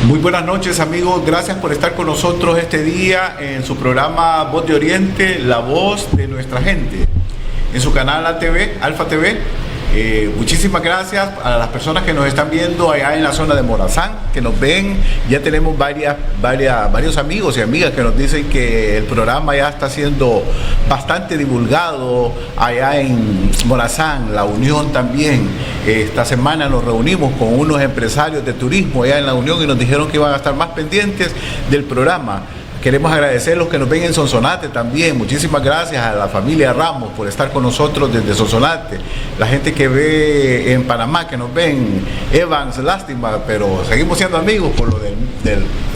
Muy buenas noches, amigos, gracias por estar con nosotros este día en su programa Voz de Oriente, la voz de nuestra gente, en su canal ATV, Alfa TV. Muchísimas gracias a las personas que nos están viendo allá en la zona de Morazán, que nos ven. Ya tenemos varios amigos y amigas que nos dicen que el programa ya está siendo bastante divulgado allá en Morazán, La Unión también. Esta semana nos reunimos con unos empresarios de turismo allá en La Unión y nos dijeron que iban a estar más pendientes del programa. Queremos agradecer a los que nos ven en Sonsonate también. Muchísimas gracias a la familia Ramos por estar con nosotros desde Sonsonate. La gente que ve en Panamá, que nos ven, Evans, lástima, pero seguimos siendo amigos por lo del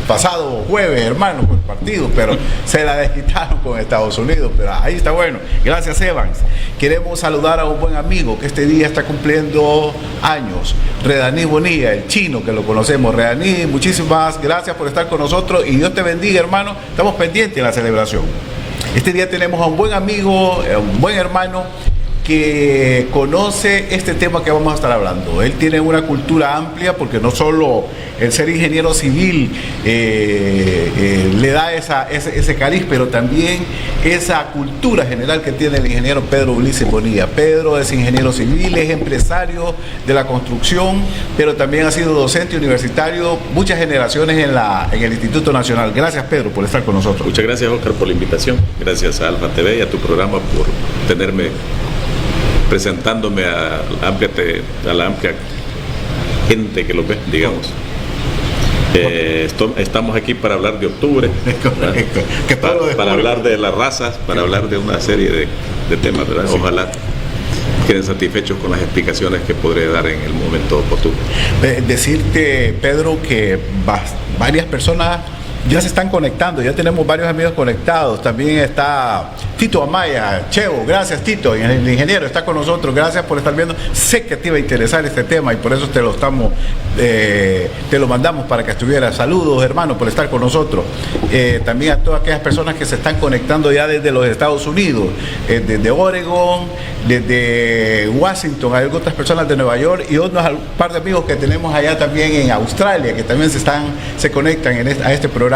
pasado jueves, hermano, por el partido, pero se la desquitaron con Estados Unidos, pero ahí está bueno. Gracias, Evans. Queremos saludar a un buen amigo que este día está cumpliendo años, Redaní Bonilla, el chino que lo conocemos. Redaní, muchísimas gracias por estar con nosotros y Dios te bendiga, hermano. Estamos pendientes de la celebración. Este día tenemos a un buen amigo, un buen hermano que conoce este tema que vamos a estar hablando. Él tiene una cultura amplia porque no solo el ser ingeniero civil le da ese cariz, pero también esa cultura general que tiene el ingeniero Pedro Ulises Bonilla. Pedro es ingeniero civil, es empresario de la construcción, pero también ha sido docente universitario muchas generaciones en el Instituto Nacional. Gracias, Pedro, por estar con nosotros. Muchas gracias, Oscar, por la invitación. Gracias a Alfa TV y a tu programa por tenerme presentándome a la amplia gente que lo ve, digamos. Estamos aquí para hablar de octubre, para hablar de las razas, para hablar de una serie de temas, ¿verdad? Ojalá queden satisfechos con las explicaciones que podré dar en el momento oportuno. Decirte, Pedro, que varias personas ya se están conectando, ya tenemos varios amigos conectados. También está Tito Amaya, Chevo, gracias Tito, el ingeniero está con nosotros, gracias por estar viendo. Sé que te iba a interesar este tema y por eso te lo mandamos para que estuvieras. Saludos, hermano, por estar con nosotros. También a todas aquellas personas que se están conectando ya desde los Estados Unidos, desde Oregon, desde Washington, hay otras personas de Nueva York y un par de amigos que tenemos allá también en Australia que también se conectan a este programa.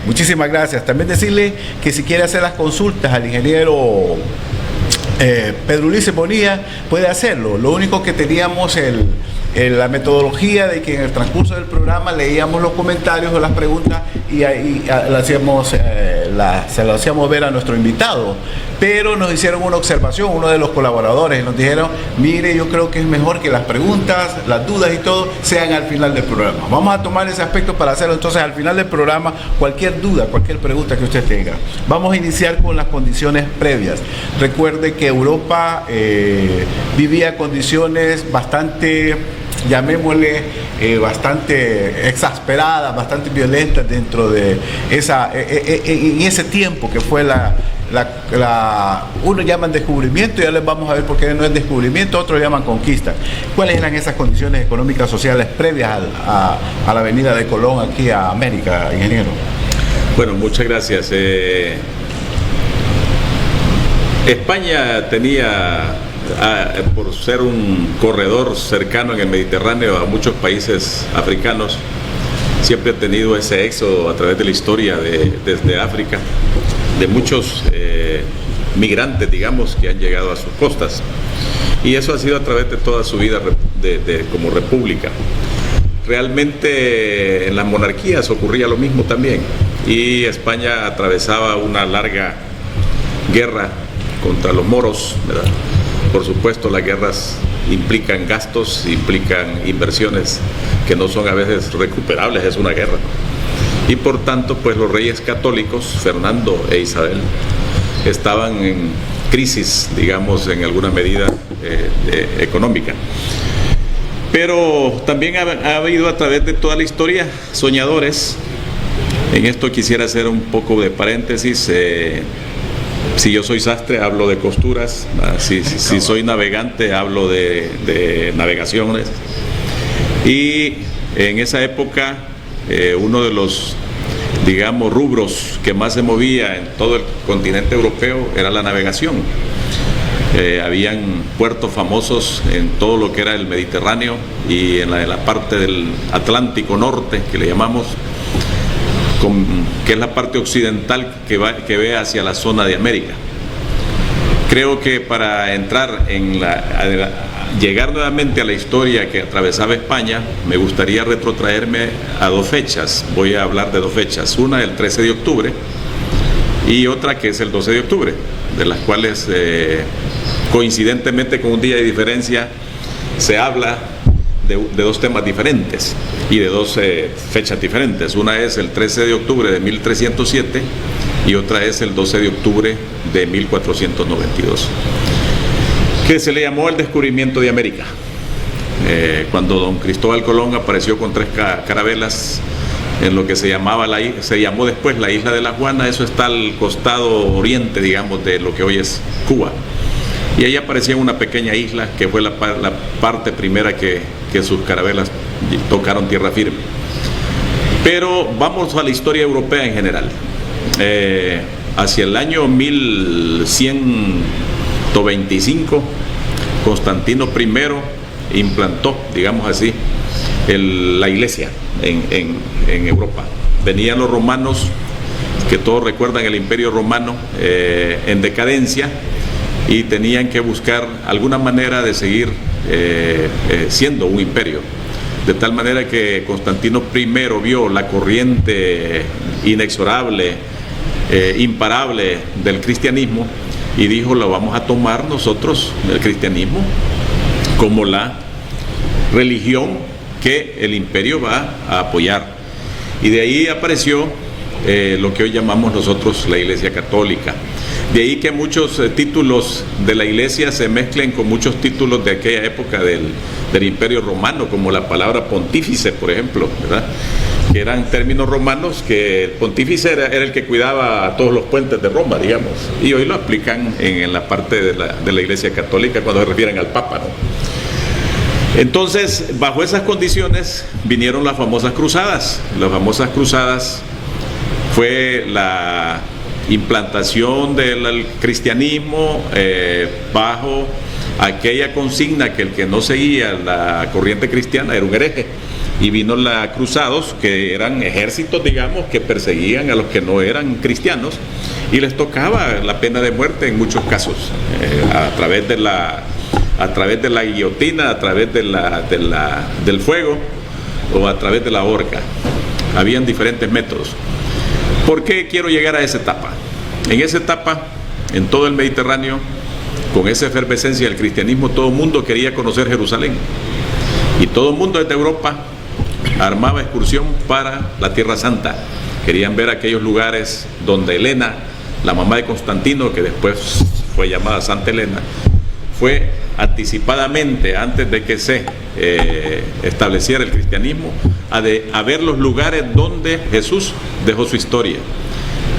Muchísimas gracias. También decirle que si quiere hacer las consultas al ingeniero Pedro Ulises Bonilla, puede hacerlo. Lo único que teníamos la metodología de que en el transcurso del programa leíamos los comentarios o las preguntas y ahí se lo hacíamos ver a nuestro invitado, pero nos hicieron una observación, uno de los colaboradores, y nos dijeron: mire, yo creo que es mejor que las preguntas, las dudas y todo sean al final del programa. Vamos a tomar ese aspecto para hacerlo entonces al final del programa. Cualquier duda, cualquier pregunta que usted tenga. Vamos a iniciar con las condiciones previas. Recuerde que Europa vivía condiciones bastante, llamémosle, bastante exasperadas, bastante violentas dentro de en ese tiempo que fue unos llaman descubrimiento, ya les vamos a ver por qué no es descubrimiento, otros llaman conquista. ¿Cuáles eran esas condiciones económicas sociales previas a la venida de Colón aquí a América, ingeniero? Bueno, muchas gracias. España tenía, por ser un corredor cercano en el Mediterráneo a muchos países africanos, siempre ha tenido ese éxodo a través de la historia desde África, de muchos migrantes, digamos, que han llegado a sus costas. Y eso ha sido a través de toda su vida como república. Realmente en las monarquías ocurría lo mismo también. Y España atravesaba una larga guerra contra los moros, ¿verdad? Por supuesto, las guerras implican gastos, implican inversiones que no son a veces recuperables, es una guerra. Y por tanto, pues los reyes católicos, Fernando e Isabel, estaban en crisis, digamos, en alguna medida económica. Pero también ha habido a través de toda la historia soñadores. En esto quisiera hacer un poco de paréntesis. Si yo soy sastre, hablo de costuras. Si soy navegante, hablo de navegaciones. Y en esa época, uno de los, digamos, rubros que más se movía en todo el continente europeo era la navegación. Habían puertos famosos en todo lo que era el Mediterráneo y en la parte del Atlántico Norte, que le llamamos, que es la parte occidental que ve hacia la zona de América. Creo que para entrar llegar nuevamente a la historia que atravesaba España, me gustaría retrotraerme a dos fechas. Voy a hablar de dos fechas, una el 13 de octubre y otra que es el 12 de octubre, de las cuales coincidentemente con un día de diferencia se habla de dos temas diferentes y de dos fechas diferentes. Una es el 13 de octubre de 1307 y otra es el 12 de octubre de 1492, que se le llamó el descubrimiento de América, cuando don Cristóbal Colón apareció con 3 carabelas en lo que se llamó después la isla de La Juana. Eso está al costado oriente, digamos, de lo que hoy es Cuba, y ahí aparecía una pequeña isla que fue la parte primera que sus carabelas tocaron tierra firme. Pero vamos a la historia europea en general. Hacia el año 1125, Constantino I implantó, digamos así, la iglesia en Europa. Venían los romanos, que todos recuerdan el Imperio Romano, en decadencia, y tenían que buscar alguna manera de seguir siendo un imperio. De tal manera que Constantino I vio la corriente inexorable, imparable del cristianismo, y dijo: lo vamos a tomar nosotros, el cristianismo, como la religión que el imperio va a apoyar. Y de ahí apareció lo que hoy llamamos nosotros la Iglesia Católica. De ahí que muchos títulos de la iglesia se mezclen con muchos títulos de aquella época del Imperio Romano, como la palabra pontífice, por ejemplo, ¿verdad? Que eran términos romanos, que el pontífice era el que cuidaba todos los puentes de Roma, digamos, y hoy lo aplican en la parte de la Iglesia Católica cuando se refieren al Papa, ¿no? Entonces, bajo esas condiciones vinieron las famosas cruzadas. Las famosas cruzadas fue la implantación del cristianismo bajo aquella consigna que el que no seguía la corriente cristiana era un hereje, y vino los cruzados, que eran ejércitos, digamos, que perseguían a los que no eran cristianos, y les tocaba la pena de muerte en muchos casos, a través de la guillotina, a través del fuego o a través de la horca. Habían diferentes métodos. ¿Por qué quiero llegar a esa etapa? En esa etapa, en todo el Mediterráneo, con esa efervescencia del cristianismo, todo el mundo quería conocer Jerusalén. Y todo el mundo desde Europa armaba excursión para la Tierra Santa. Querían ver aquellos lugares donde Helena, la mamá de Constantino, que después fue llamada Santa Helena, fue anticipadamente, antes de que se estableciera el cristianismo, a ver los lugares donde Jesús dejó su historia.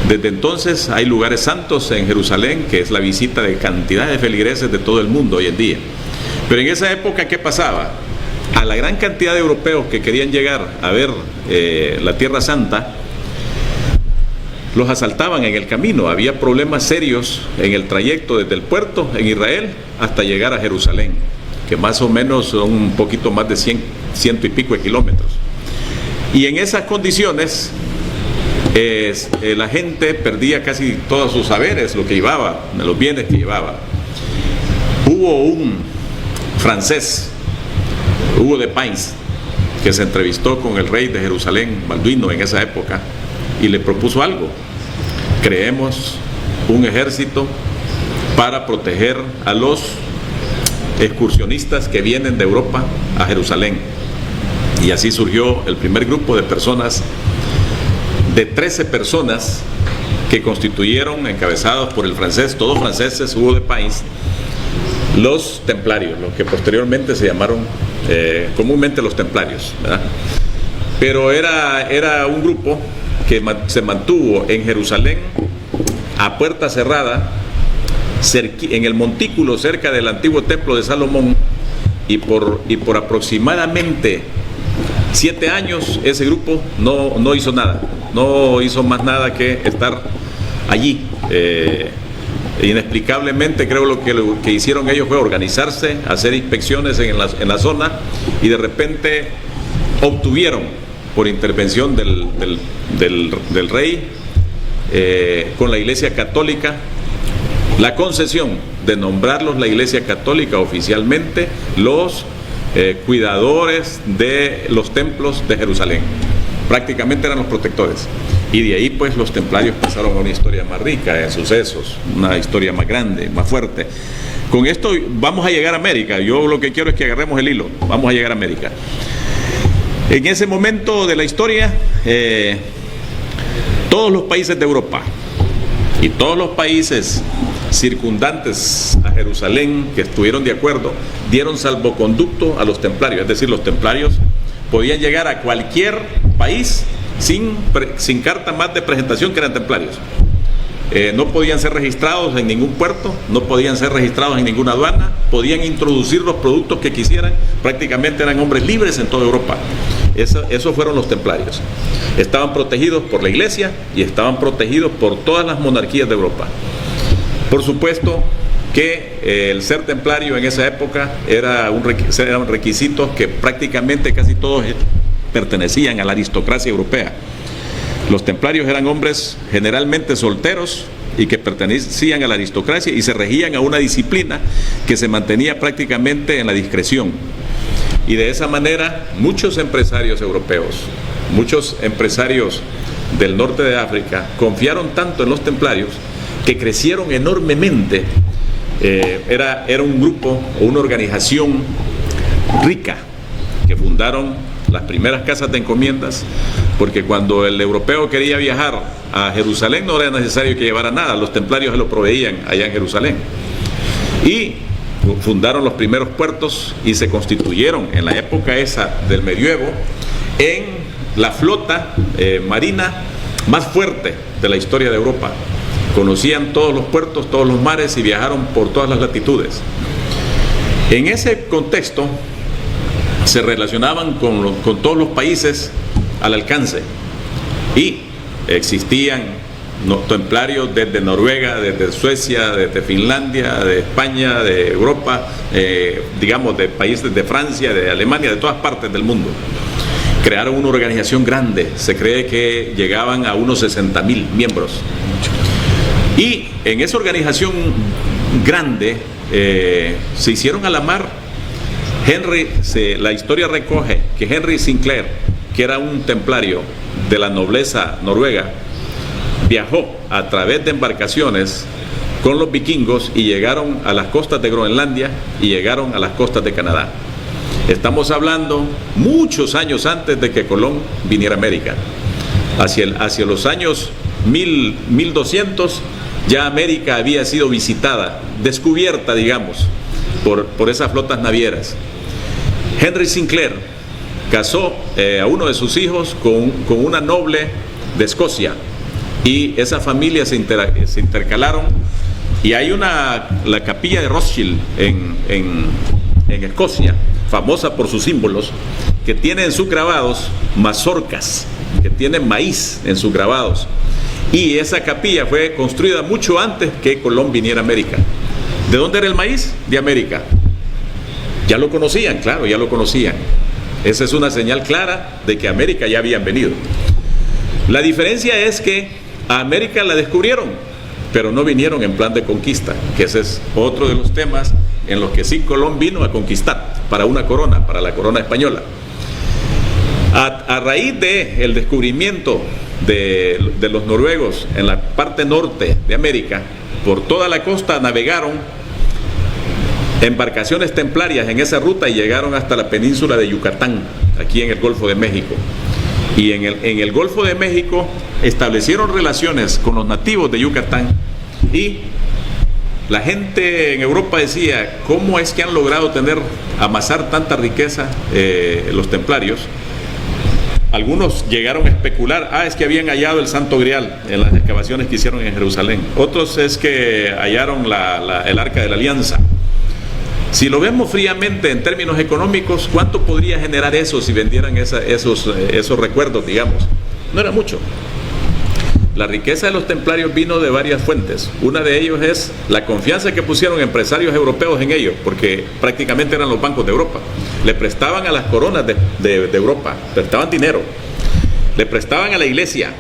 Desde entonces hay lugares santos en Jerusalén, que es la visita de cantidad de feligreses de todo el mundo hoy en día. Pero en esa época, ¿qué pasaba? A la gran cantidad de europeos que querían llegar a ver la Tierra Santa, los asaltaban en el camino. Había problemas serios en el trayecto desde el puerto en Israel hasta llegar a Jerusalén, que más o menos son un poquito más de 100 y pico de kilómetros. Y en esas condiciones la gente perdía casi todos sus saberes, lo que llevaba, los bienes que llevaba. Hubo un francés, Hugo de Pins, que se entrevistó con el rey de Jerusalén, Balduino, en esa época, y le propuso algo: creemos un ejército para proteger a los excursionistas que vienen de Europa a Jerusalén. Y así surgió el primer grupo de personas, de 13 personas, que constituyeron, encabezados por el francés, todos franceses, Hugo de Pins, los templarios, los que posteriormente se llamaron comúnmente los templarios, ¿verdad? Pero era un grupo que se mantuvo en Jerusalén a puerta cerrada, en el montículo cerca del antiguo templo de Salomón, y por aproximadamente 7 años ese grupo no hizo nada, no hizo más nada que estar allí Inexplicablemente creo lo que hicieron ellos fue organizarse, hacer inspecciones en la zona, y de repente obtuvieron, por intervención del rey, con la Iglesia Católica, la concesión de nombrarlos la Iglesia Católica oficialmente los cuidadores de los templos de Jerusalén. Prácticamente eran los protectores. Y de ahí pues los templarios pasaron a una historia más rica en sucesos, una historia más grande, más fuerte. Con esto vamos a llegar a América. Yo lo que quiero es que agarremos el hilo. Vamos a llegar a América. En ese momento de la historia, todos los países de Europa y todos los países circundantes a Jerusalén que estuvieron de acuerdo dieron salvoconducto a los templarios. Es decir, los templarios podían llegar a cualquier país sin carta más de presentación que eran templarios. No podían ser registrados en ningún puerto, no podían ser registrados en ninguna aduana, podían introducir los productos que quisieran, prácticamente eran hombres libres en toda Europa. Esos fueron los templarios. Estaban protegidos por la Iglesia y estaban protegidos por todas las monarquías de Europa. Por supuesto que el ser templario en esa época eran requisitos que prácticamente casi todos pertenecían a la aristocracia europea. Los templarios eran hombres generalmente solteros y que pertenecían a la aristocracia y se regían a una disciplina que se mantenía prácticamente en la discreción. Y de esa manera muchos empresarios europeos, muchos empresarios del norte de confiaron tanto en los templarios que crecieron enormemente. Era un grupo o una organización rica que fundaron las primeras casas de encomiendas, porque cuando el europeo quería viajar a Jerusalén no era necesario que llevara nada, los templarios se lo proveían allá en Jerusalén. Y fundaron los primeros puertos y se constituyeron en la época esa del medioevo en la flota marina más fuerte de la historia de Europa. Conocían todos los puertos, todos los mares y viajaron por todas las latitudes. En ese contexto se relacionaban con todos los países al alcance y existían templarios desde Noruega, desde Suecia, desde Finlandia, de España, de Europa, digamos de países de Francia, de Alemania, de todas partes del mundo. Crearon una organización grande, se cree que llegaban a unos 60.000 miembros. Y en esa organización grande se hicieron a la mar. La historia recoge que Henry Sinclair, que era un templario de la nobleza noruega, viajó a través de embarcaciones con los vikingos y llegaron a las costas de Groenlandia y llegaron a las costas de Canadá. Estamos hablando muchos años antes de que Colón viniera a América. Hacia los años 1200 ya América había sido visitada, descubierta, digamos, por esas flotas navieras. Henry Sinclair casó a uno de sus hijos con una noble de Escocia y esa familia se intercalaron y hay la capilla de Rothschild en Escocia, famosa por sus símbolos, que tiene en sus grabados mazorcas, que tienen maíz en sus grabados, y esa capilla fue construida mucho antes que Colón viniera a América. ¿De dónde era el maíz? De América. Ya lo conocían, claro, ya lo conocían. Esa es una señal clara de que a América ya habían venido. La diferencia es que a América la descubrieron, pero no vinieron en plan de conquista, que ese es otro de los temas en los que sí Colón vino a conquistar para una corona, para la corona española. A raíz del descubrimiento de los noruegos en la parte norte de América, por toda la costa navegaron embarcaciones templarias en esa ruta y llegaron hasta la península de Yucatán, aquí en el Golfo de México. Y en el Golfo de México establecieron relaciones con los nativos de Yucatán y la gente en Europa decía, ¿cómo es que han logrado amasar tanta riqueza los templarios? Algunos llegaron a especular, es que habían hallado el Santo Grial en las excavaciones que hicieron en Jerusalén. Otros es que hallaron el Arca de la Alianza. Si lo vemos fríamente en términos económicos, ¿cuánto podría generar eso si vendieran esos recuerdos, digamos? No era mucho. La riqueza de los templarios vino de varias fuentes. Una de ellos es la confianza que pusieron empresarios europeos en ellos, porque prácticamente eran los bancos de Europa. Le prestaban a las coronas de Europa, prestaban dinero, le prestaban a la iglesia,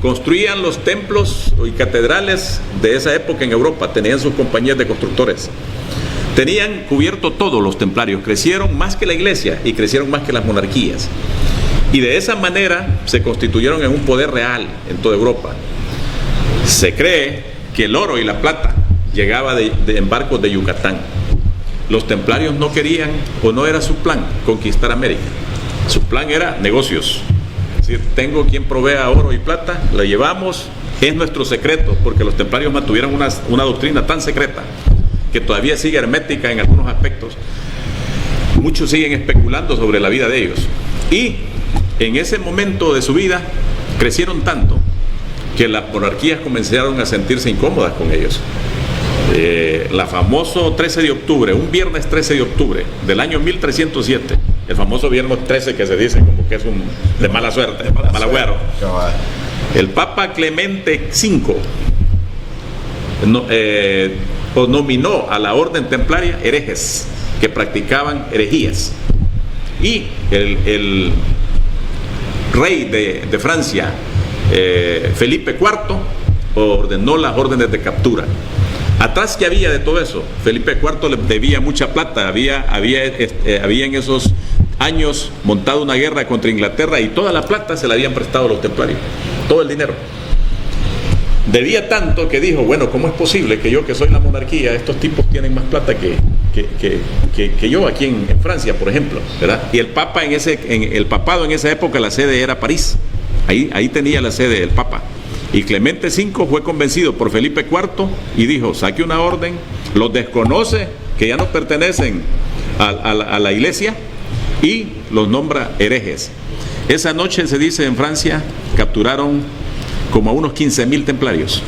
construían los templos y catedrales de esa época en Europa, tenían sus compañías de constructores. Tenían cubierto todo los templarios, crecieron más que la iglesia y crecieron más que las monarquías. Y de esa manera se constituyeron en un poder real en toda Europa. Se cree que el oro y la plata llegaba en barcos de Yucatán. Los templarios no querían, o no era su plan, conquistar América. Su plan era negocios. Es decir, tengo quien provea oro y plata, la llevamos, es nuestro secreto, porque los templarios mantuvieron una doctrina tan secreta que todavía sigue hermética en algunos aspectos. Muchos siguen especulando sobre la vida de ellos. Y en ese momento de su vida crecieron tanto que las monarquías comenzaron a sentirse incómodas con ellos. La famoso 13 de octubre, un viernes 13 de octubre del año 1307, el famoso viernes 13 que se dice como que es de mala suerte, de mal agüero. El Papa Clemente V nominó a la orden templaria herejes que practicaban herejías, y el rey de Francia, Felipe IV, ordenó las órdenes de captura. Atrás que había de todo eso, Felipe IV le debía mucha plata, había en esos años montado una guerra contra Inglaterra y toda la plata se la habían prestado los templarios, todo el dinero. Debía tanto que dijo, bueno, ¿cómo es posible que yo, que soy la monarquía, estos tipos tienen más plata que yo aquí en Francia, por ejemplo, ¿verdad? Y el Papa el papado en esa época, la sede era París, ahí tenía la sede el Papa. Y Clemente V fue convencido por Felipe IV y dijo, saque una orden, los desconoce, que ya no pertenecen a la iglesia, y los nombra herejes. Esa noche, se dice, en Francia capturaron como a unos 15.000 templarios.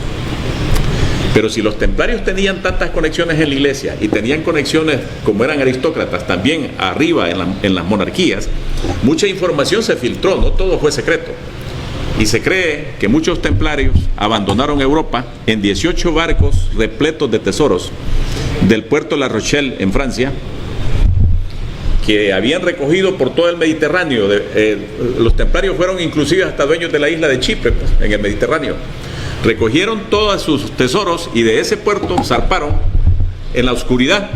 Pero si los templarios tenían tantas conexiones en la iglesia y tenían conexiones, como eran aristócratas, también arriba en las monarquías, mucha información se filtró, no todo fue secreto. Y se cree que muchos templarios abandonaron Europa en 18 barcos repletos de tesoros del puerto de La Rochelle en Francia, que habían recogido por todo el Mediterráneo. Los templarios fueron inclusive hasta dueños de la isla de Chipre, pues, en el Mediterráneo. Recogieron todos sus tesoros y de ese puerto zarparon en la oscuridad.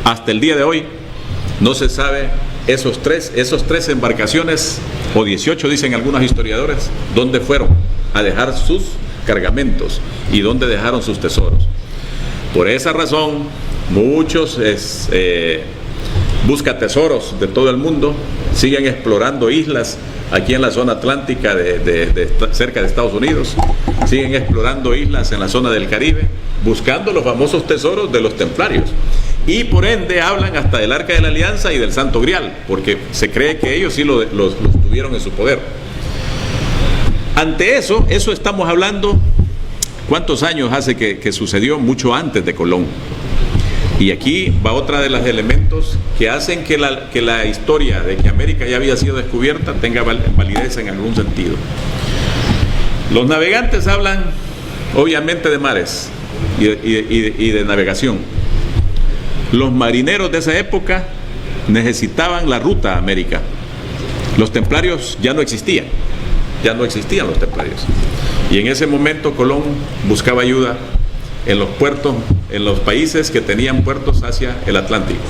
Hasta el día de hoy no se sabe esos tres embarcaciones, o 18 dicen algunos historiadores, dónde fueron a dejar sus cargamentos y dónde dejaron sus tesoros. Por esa razón, muchos buscatesoros de todo el mundo siguen explorando islas aquí en la zona atlántica cerca de Estados Unidos, siguen explorando islas en la zona del Caribe, buscando los famosos tesoros de los templarios. Y por ende hablan hasta del Arca de la Alianza y del Santo Grial, porque se cree que ellos sí los tuvieron en su poder. Ante eso estamos hablando, ¿cuántos años hace que sucedió? Mucho antes de Colón. Y aquí va otra de los elementos que hacen que la historia de que América ya había sido descubierta tenga validez en algún sentido. Los navegantes hablan obviamente de mares y de navegación. Los marineros de esa época necesitaban la ruta a América. Los templarios ya no existían los templarios. Y en ese momento Colón buscaba ayuda en los puertos, en los países que tenían puertos hacia el Atlántico.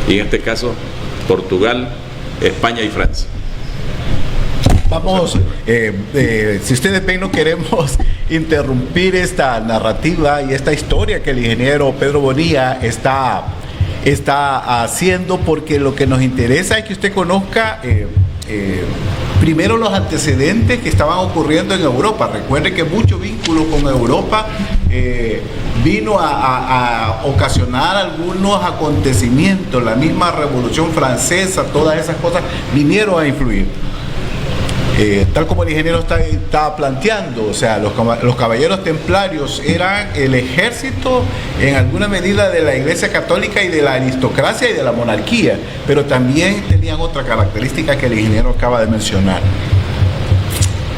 Y en este caso, Portugal, España y Francia. Vamos, si ustedes ven, no queremos interrumpir esta narrativa y esta historia que el ingeniero Pedro Bonilla está haciendo, porque lo que nos interesa es que usted conozca primero los antecedentes que estaban ocurriendo en Europa. Recuerde que mucho vínculo con Europa vino a ocasionar algunos acontecimientos. La misma Revolución Francesa, todas esas cosas vinieron a influir. Tal como el ingeniero está planteando, o sea, los caballeros templarios eran el ejército en alguna medida de la Iglesia Católica y de la aristocracia y de la monarquía, pero también tenían otra característica que el ingeniero acaba de mencionar.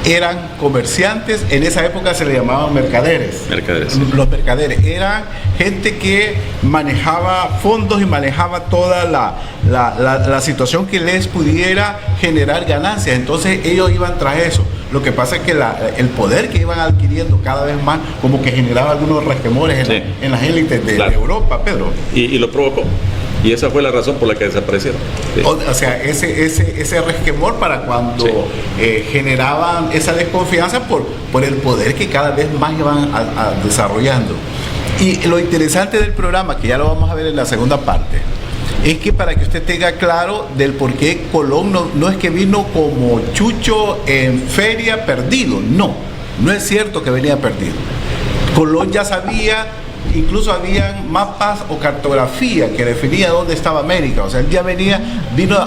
eran comerciantes, en esa época se le llamaban mercaderes. Mercaderes. Los mercaderes eran gente que manejaba fondos y manejaba toda la situación que les pudiera generar ganancias. Entonces ellos iban tras eso. Lo que pasa es que el poder que iban adquiriendo cada vez más, como que generaba algunos resquemores en las élites de Europa, Pedro. Y lo provocó. Y esa fue la razón por la que desaparecieron. Sí. O sea, ese resquemor para cuando generaban esa desconfianza por el poder que cada vez más iban desarrollando. Y lo interesante del programa, que ya lo vamos a ver en la segunda parte, es que para que usted tenga claro del por qué Colón no es que vino como Chucho en feria perdido, no es cierto que venía perdido. Colón ya sabía, incluso habían mapas o cartografía que definía dónde estaba América, o sea, él ya vino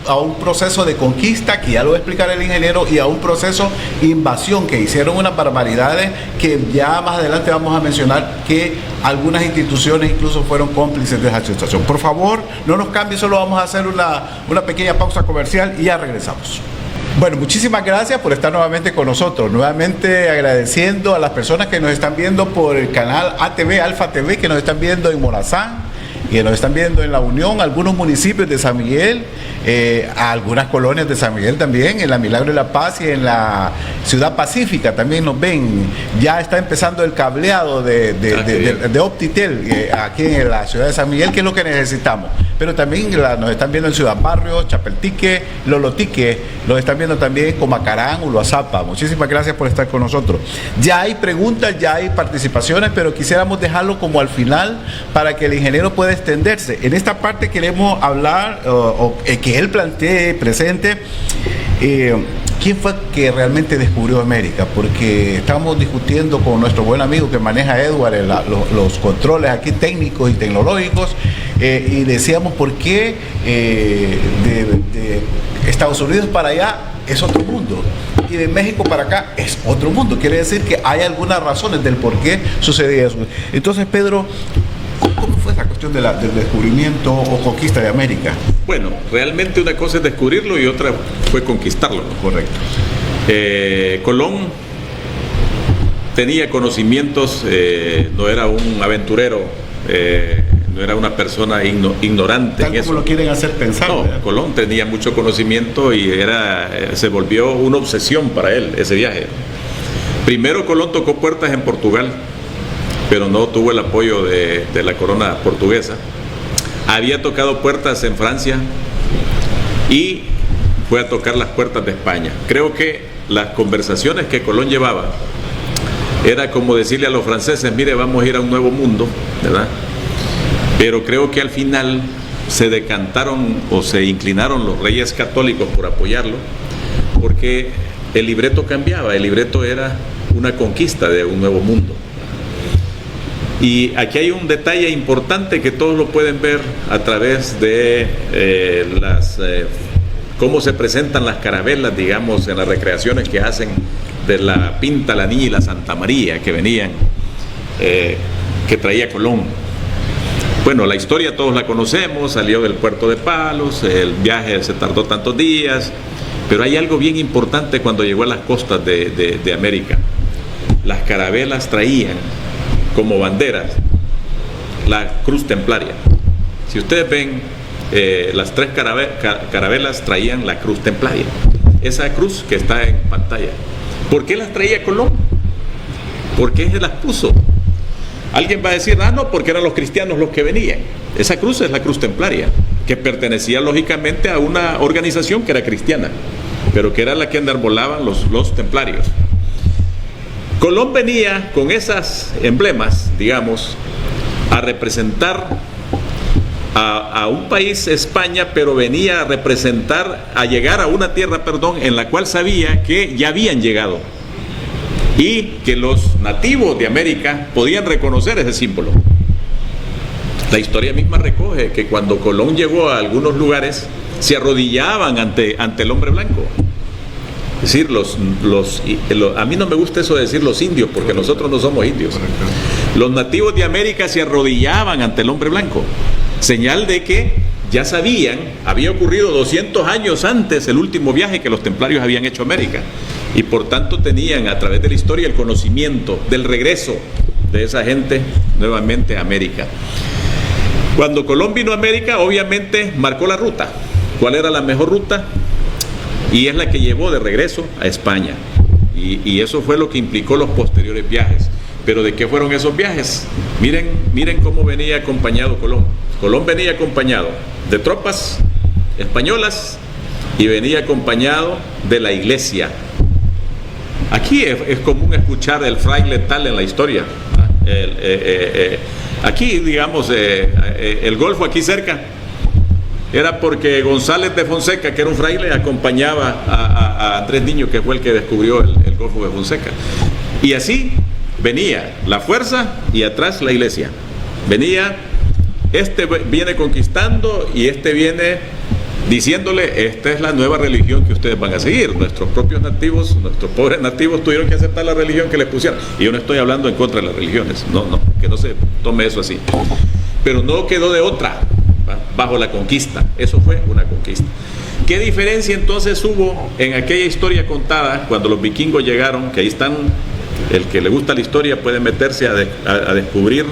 a un proceso de conquista, que ya lo va a explicar el ingeniero, y a un proceso de invasión, que hicieron unas barbaridades que ya más adelante vamos a mencionar, que algunas instituciones incluso fueron cómplices de esa situación. Por favor, no nos cambie, solo vamos a hacer una pequeña pausa comercial y ya regresamos. Bueno, muchísimas gracias por estar nuevamente con nosotros. Nuevamente agradeciendo a las personas que nos están viendo por el canal ATV, Alfa TV, que nos están viendo en Morazán, que nos están viendo en La Unión, algunos municipios de San Miguel, a algunas colonias de San Miguel también, en la Milagro y La Paz y en la Ciudad Pacífica también nos ven. Ya está empezando el cableado de Optitel aquí en la ciudad de San Miguel, que es lo que necesitamos. Pero también nos están viendo en Ciudad Barrios, Chapeltique, Lolotique, los están viendo también con Macarán, Uloazapa. Muchísimas gracias por estar con nosotros. Ya hay preguntas, ya hay participaciones, pero quisiéramos dejarlo como al final para que el ingeniero pueda extenderse. En esta parte queremos hablar, que él plantee, presente, ¿quién fue que realmente descubrió América? Porque estamos discutiendo con nuestro buen amigo que maneja Edward los controles aquí técnicos y tecnológicos, y decíamos por qué de Estados Unidos para allá es otro mundo y de México para acá es otro mundo. Quiere decir que hay algunas razones del por qué sucedía eso. Entonces, Pedro, ¿cómo fue esa cuestión del descubrimiento o conquista de América? Bueno, realmente una cosa es descubrirlo y otra fue conquistarlo, ¿no? Correcto. Colón tenía conocimientos, no era un aventurero, no era una persona ignorante. Tal como lo quieren hacer pensar. No, ¿verdad? Colón tenía mucho conocimiento y se volvió una obsesión para él ese viaje. Primero Colón tocó puertas en Portugal, pero no tuvo el apoyo de la corona portuguesa. Había tocado puertas en Francia y fue a tocar las puertas de España. Creo que las conversaciones que Colón llevaba era como decirle a los franceses, mire, vamos a ir a un nuevo mundo, ¿verdad? Pero creo que al final se decantaron o se inclinaron los reyes católicos por apoyarlo, porque el libreto cambiaba, el libreto era una conquista de un nuevo mundo. Y aquí hay un detalle importante que todos lo pueden ver a través de cómo se presentan las carabelas, digamos, en las recreaciones que hacen de la Pinta, la Niña y la Santa María que venían, que traía Colón. Bueno, la historia todos la conocemos, salió del puerto de Palos, el viaje se tardó tantos días, pero hay algo bien importante cuando llegó a las costas de América. Las carabelas traían como banderas la cruz templaria. Si ustedes ven, las tres carabelas traían la cruz templaria, esa cruz que está en pantalla. ¿Por qué las traía Colón? ¿Por qué se las puso? Alguien va a decir, no, porque eran los cristianos los que venían. Esa cruz es la cruz templaria, que pertenecía lógicamente a una organización que era cristiana, pero que era la que enarbolaban los templarios. Colón venía con esas emblemas, digamos, a representar a un país, España, pero venía a representar, a llegar a una tierra, en la cual sabía que ya habían llegado y que los nativos de América podían reconocer ese símbolo. La historia misma recoge que cuando Colón llegó a algunos lugares, se arrodillaban ante el hombre blanco. Es decir, a mí no me gusta eso de decir los indios, porque nosotros no somos indios. Los nativos de América se arrodillaban ante el hombre blanco, señal de que ya sabían, había ocurrido 200 años antes el último viaje que los templarios habían hecho a América, y por tanto tenían a través de la historia el conocimiento del regreso de esa gente nuevamente a América. Cuando Colón vino a América, obviamente marcó la ruta. ¿Cuál era la mejor ruta? Y es la que llevó de regreso a España. Y eso fue lo que implicó los posteriores viajes. ¿Pero de qué fueron esos viajes? Miren cómo venía acompañado Colón. Colón venía acompañado de tropas españolas y venía acompañado de la iglesia. Aquí es común escuchar el fraile tal en la historia. Aquí, digamos, el Golfo aquí cerca era porque González de Fonseca, que era un fraile, acompañaba a Andrés Niño, que fue el que descubrió el Golfo de Fonseca. Y así venía la fuerza y atrás la iglesia. Venía, este viene conquistando y este viene diciéndole, esta es la nueva religión que ustedes van a seguir. Nuestros propios nativos, nuestros pobres nativos tuvieron que aceptar la religión que les pusieron. Y yo no estoy hablando en contra de las religiones, no, que no se tome eso así. Pero no quedó de otra, bajo la conquista. Eso fue una conquista. ¿Qué diferencia entonces hubo en aquella historia contada cuando los vikingos llegaron? Que ahí están, el que le gusta la historia puede meterse a descubrir.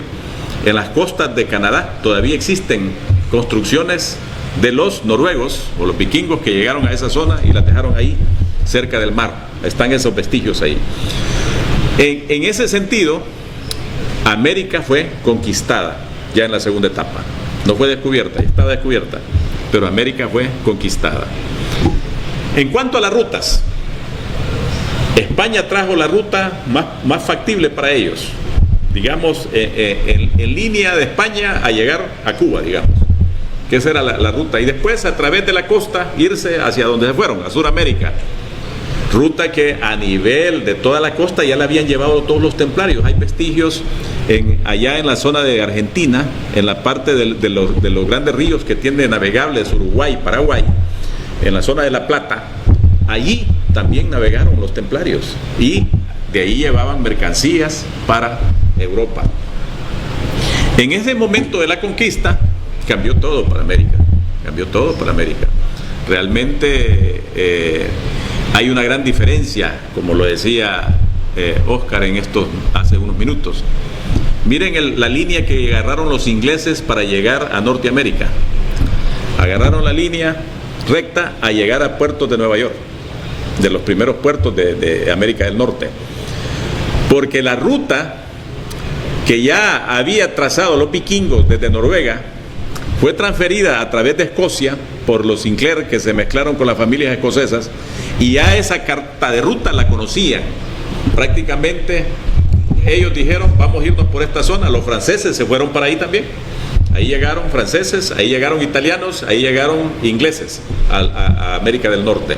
En las costas de Canadá todavía existen construcciones de los noruegos o los vikingos que llegaron a esa zona y las dejaron ahí cerca del mar. Están esos vestigios ahí. En ese sentido, América fue conquistada ya en la segunda etapa. No fue descubierta, estaba descubierta, pero América fue conquistada. En cuanto a las rutas, España trajo la ruta más factible para ellos, digamos, en línea de España a llegar a Cuba, digamos, que esa era la ruta, y después a través de la costa irse hacia donde se fueron, a Sudamérica, ruta que a nivel de toda la costa ya la habían llevado todos los templarios. Hay vestigios allá en la zona de Argentina, en la parte de los grandes ríos que tienen navegables, Uruguay, Paraguay, en la zona de La Plata. Allí también navegaron los templarios y de ahí llevaban mercancías para Europa. En ese momento de la conquista cambió todo para América, Realmente hay una gran diferencia, como lo decía Oscar hace unos minutos. Miren la línea que agarraron los ingleses para llegar a Norteamérica. Agarraron la línea recta a llegar a puertos de Nueva York, de los primeros puertos de América del Norte. Porque la ruta que ya había trazado los vikingos desde Noruega fue transferida a través de Escocia por los Sinclair, que se mezclaron con las familias escocesas, y ya esa carta de ruta la conocían. Prácticamente ellos dijeron, vamos a irnos por esta zona. Los franceses se fueron para ahí también. Ahí llegaron franceses, ahí llegaron italianos, ahí llegaron ingleses a América del Norte.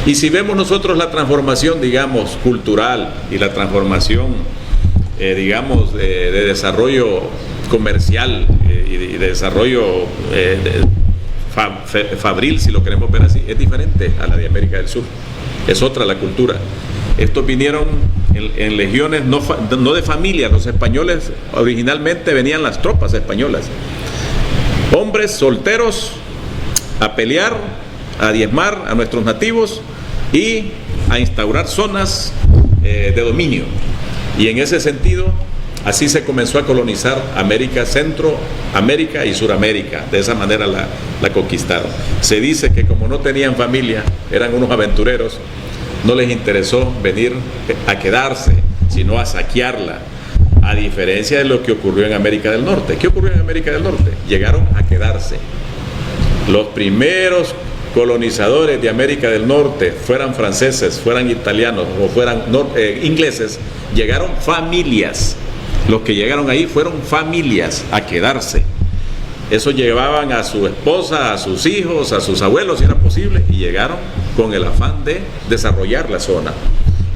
Y si vemos nosotros la transformación, digamos, cultural y la transformación, digamos, de desarrollo comercial y de desarrollo fabril, si lo queremos ver así, es diferente a la de América del Sur. Es otra la cultura. Estos vinieron en legiones, no de familia. Los españoles, originalmente venían las tropas españolas. Hombres solteros a pelear, a diezmar a nuestros nativos y a instaurar zonas de dominio. Y en ese sentido, así se comenzó a colonizar América, Centroamérica y Suramérica. De esa manera la conquistaron. Se dice que como no tenían familia, eran unos aventureros, no les interesó venir a quedarse, sino a saquearla. A diferencia de lo que ocurrió en América del Norte. ¿Qué ocurrió en América del Norte? Llegaron a quedarse. Los primeros colonizadores de América del Norte, fueran franceses, fueran italianos o fueran ingleses, llegaron familias. Los que llegaron ahí fueron familias a quedarse. Eso llevaban a su esposa, a sus hijos, a sus abuelos, si era posible, y llegaron con el afán de desarrollar la zona.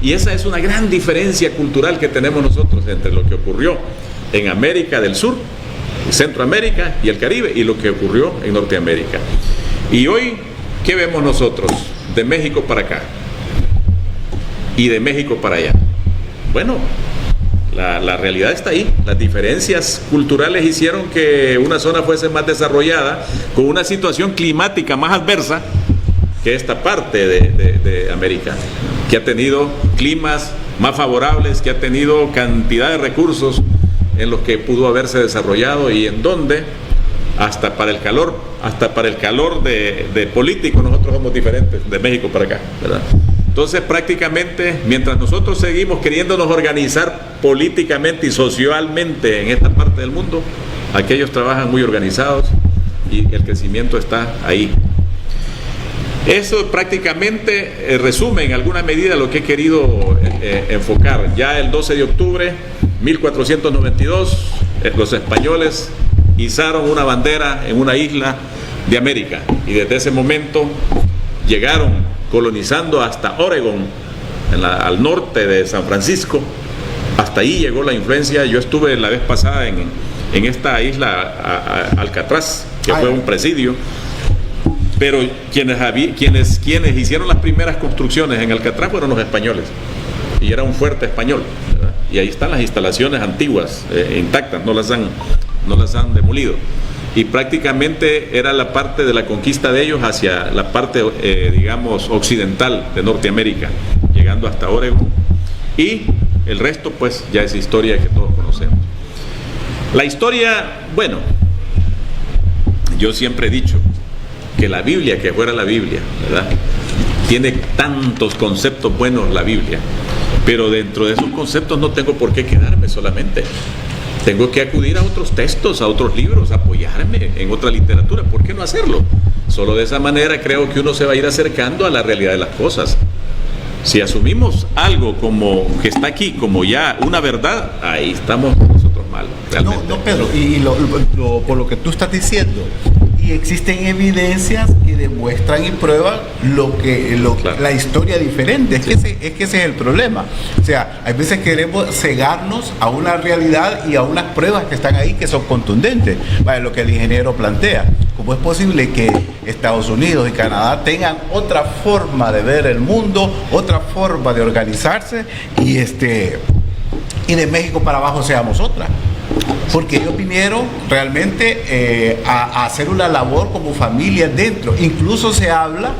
Y esa es una gran diferencia cultural que tenemos nosotros entre lo que ocurrió en América del Sur, Centroamérica y el Caribe, y lo que ocurrió en Norteamérica. Y hoy, ¿qué vemos nosotros de México para acá y de México para allá? Bueno, la realidad está ahí. Las diferencias culturales hicieron que una zona fuese más desarrollada, con una situación climática más adversa que esta parte de América. que ha tenido climas más favorables, que ha tenido cantidad de recursos en los que pudo haberse desarrollado y en donde hasta para el calor de político nosotros somos diferentes de México para acá, ¿verdad? Entonces prácticamente mientras nosotros seguimos queriéndonos organizar políticamente y socialmente en esta parte del mundo, aquellos trabajan muy organizados y el crecimiento está ahí. Eso prácticamente resume en alguna medida lo que he querido enfocar. Ya el 12 de octubre 1492 los españoles izaron una bandera en una isla de América y desde ese momento llegaron colonizando hasta Oregón, al norte de San Francisco. Hasta ahí llegó la influencia. Yo estuve la vez pasada en esta isla Alcatraz, que fue un presidio, pero quienes hicieron las primeras construcciones en Alcatraz fueron los españoles, y era un fuerte español, ¿verdad? Y ahí están las instalaciones antiguas, intactas, no las han demolido. Y prácticamente era la parte de la conquista de ellos hacia la parte, digamos, occidental de Norteamérica, llegando hasta Oregón. Y el resto, pues, ya es historia que todos conocemos. La historia, bueno, yo siempre he dicho que la Biblia, que fuera la Biblia, ¿verdad? Tiene tantos conceptos buenos la Biblia, pero dentro de esos conceptos no tengo por qué quedarme solamente. Tengo que acudir a otros textos, a otros libros, apoyarme en otra literatura. ¿Por qué no hacerlo? Solo de esa manera creo que uno se va a ir acercando a la realidad de las cosas. Si asumimos algo como que está aquí, como ya una verdad, ahí estamos nosotros mal, realmente. No, Pedro, y por lo que tú estás diciendo, y existen evidencias que demuestran y prueban Claro. la historia diferente. Es Sí. que ese es el problema. O sea, hay veces queremos cegarnos a una realidad y a unas pruebas que están ahí que son contundentes. Vale, lo que el ingeniero plantea. ¿Cómo es posible que Estados Unidos y Canadá tengan otra forma de ver el mundo, otra forma de organizarse, y de México para abajo seamos otra? Porque ellos vinieron realmente a hacer una labor como familia dentro. Incluso se habla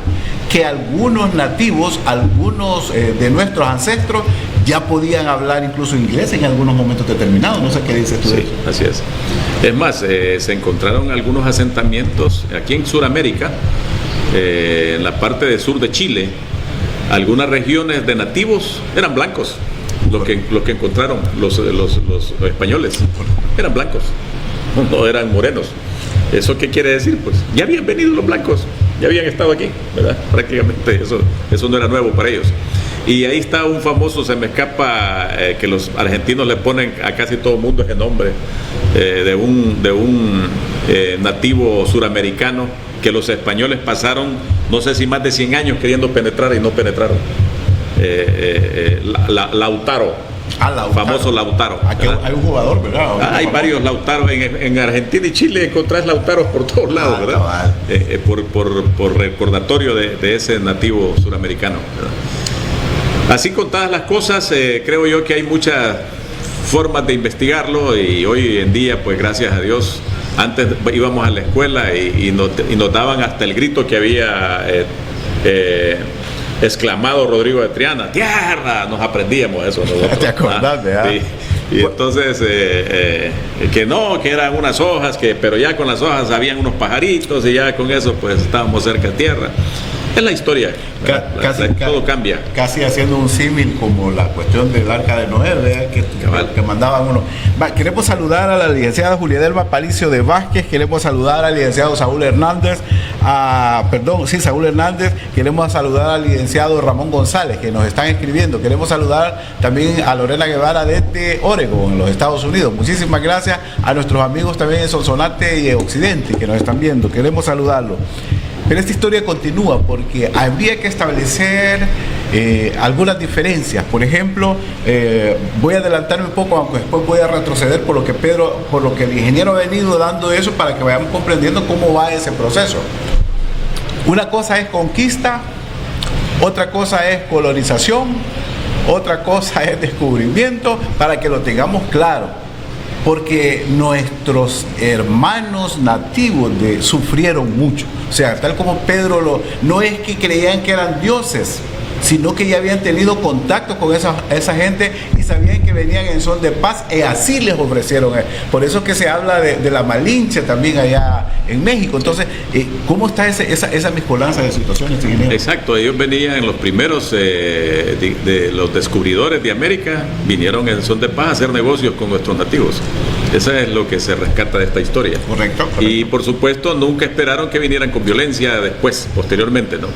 que algunos nativos, algunos de nuestros ancestros ya podían hablar incluso inglés en algunos momentos determinados. No sé qué dices tú. Sí, así es. Es más, se encontraron algunos asentamientos aquí en Sudamérica, en la parte del sur de Chile. Algunas regiones de nativos eran blancos. Lo que encontraron los españoles eran blancos, no eran morenos. ¿Eso qué quiere decir? Pues ya habían venido los blancos, ya habían estado aquí, ¿verdad? Prácticamente eso no era nuevo para ellos. Y ahí está un famoso, se me escapa, que los argentinos le ponen a casi todo el mundo ese nombre, de un nativo suramericano que los españoles pasaron, no sé si más de 100 años queriendo penetrar y no penetraron. Lautaro, famoso Lautaro. Aquí hay un jugador, ¿verdad? Hay varios Lautaros en Argentina y Chile, encontrás Lautaros por todos lados, ¿verdad? Por recordatorio de ese nativo suramericano, ¿verdad? Así contadas las cosas, creo yo que hay muchas formas de investigarlo, y hoy en día, pues gracias a Dios, antes íbamos a la escuela y nos daban hasta el grito que había exclamado Rodrigo de Triana, ¡tierra! Nos aprendíamos eso nosotros. ¿Te acordás, verdad? Sí. Y entonces, que eran unas hojas, pero ya con las hojas habían unos pajaritos, y ya con eso pues estábamos cerca de tierra. Es la historia, todo cambia. Casi haciendo un símil como la cuestión del Arca de Noé, que mandaban uno. Queremos saludar a la licenciada Juliadelma Palicio de Vázquez, queremos saludar al licenciado Saúl Hernández, queremos saludar al licenciado Ramón González, que nos están escribiendo, queremos saludar también a Lorena Guevara desde Oregón, en los Estados Unidos. Muchísimas gracias a nuestros amigos también en Sonsonate y Occidente que nos están viendo, queremos saludarlos. Pero esta historia continúa porque habría que establecer algunas diferencias. Por ejemplo, voy a adelantarme un poco, aunque después voy a retroceder por lo que el ingeniero ha venido dando eso, para que vayamos comprendiendo cómo va ese proceso. Una cosa es conquista, otra cosa es colonización, otra cosa es descubrimiento, para que lo tengamos claro. Porque nuestros hermanos nativos sufrieron mucho. O sea, tal como Pedro no es que creían que eran dioses, sino que ya habían tenido contacto con esa gente y sabían que venían en son de paz, y así les ofrecieron. Por eso es que se habla de la Malinche también allá en México. Entonces, ¿cómo está esa mezcolanza de situaciones, ingeniero? Exacto, ellos venían, los primeros de los descubridores de América, vinieron en son de paz a hacer negocios con nuestros nativos. Eso es lo que se rescata de esta historia. Correcto. Y por supuesto nunca esperaron que vinieran con violencia después, posteriormente, ¿no?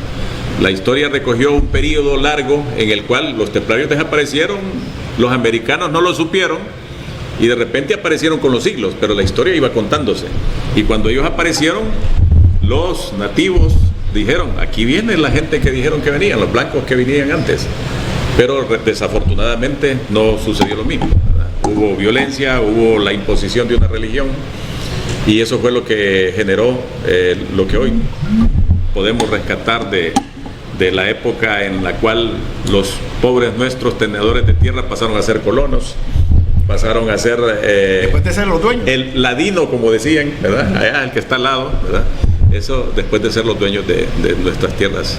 La historia recogió un periodo largo en el cual los templarios desaparecieron, los americanos no lo supieron y de repente aparecieron con los siglos, pero la historia iba contándose. Y cuando ellos aparecieron, los nativos dijeron, aquí viene la gente que dijeron que venían, los blancos que venían antes. Pero desafortunadamente no sucedió lo mismo, ¿verdad? Hubo violencia, hubo la imposición de una religión y eso fue lo que generó lo que hoy podemos rescatar de la época en la cual los pobres nuestros tenedores de tierra pasaron a ser colonos, pasaron a ser después de ser los dueños, el ladino, como decían, ¿verdad? Allá el que está al lado, ¿verdad? Eso después de ser los dueños de nuestras tierras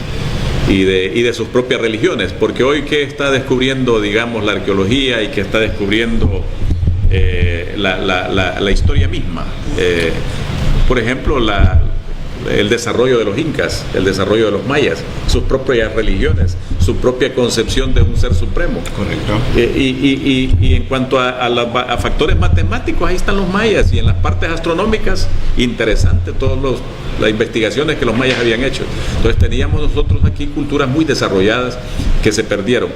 y de sus propias religiones, porque hoy que está descubriendo, digamos, la arqueología y que está descubriendo la historia misma, por ejemplo, el desarrollo de los incas, el desarrollo de los mayas, sus propias religiones, su propia concepción de un ser supremo. Correcto. Y en cuanto a factores matemáticos, ahí están los mayas, y en las partes astronómicas, interesante todas las investigaciones que los mayas habían hecho. Entonces teníamos nosotros aquí culturas muy desarrolladas que se perdieron.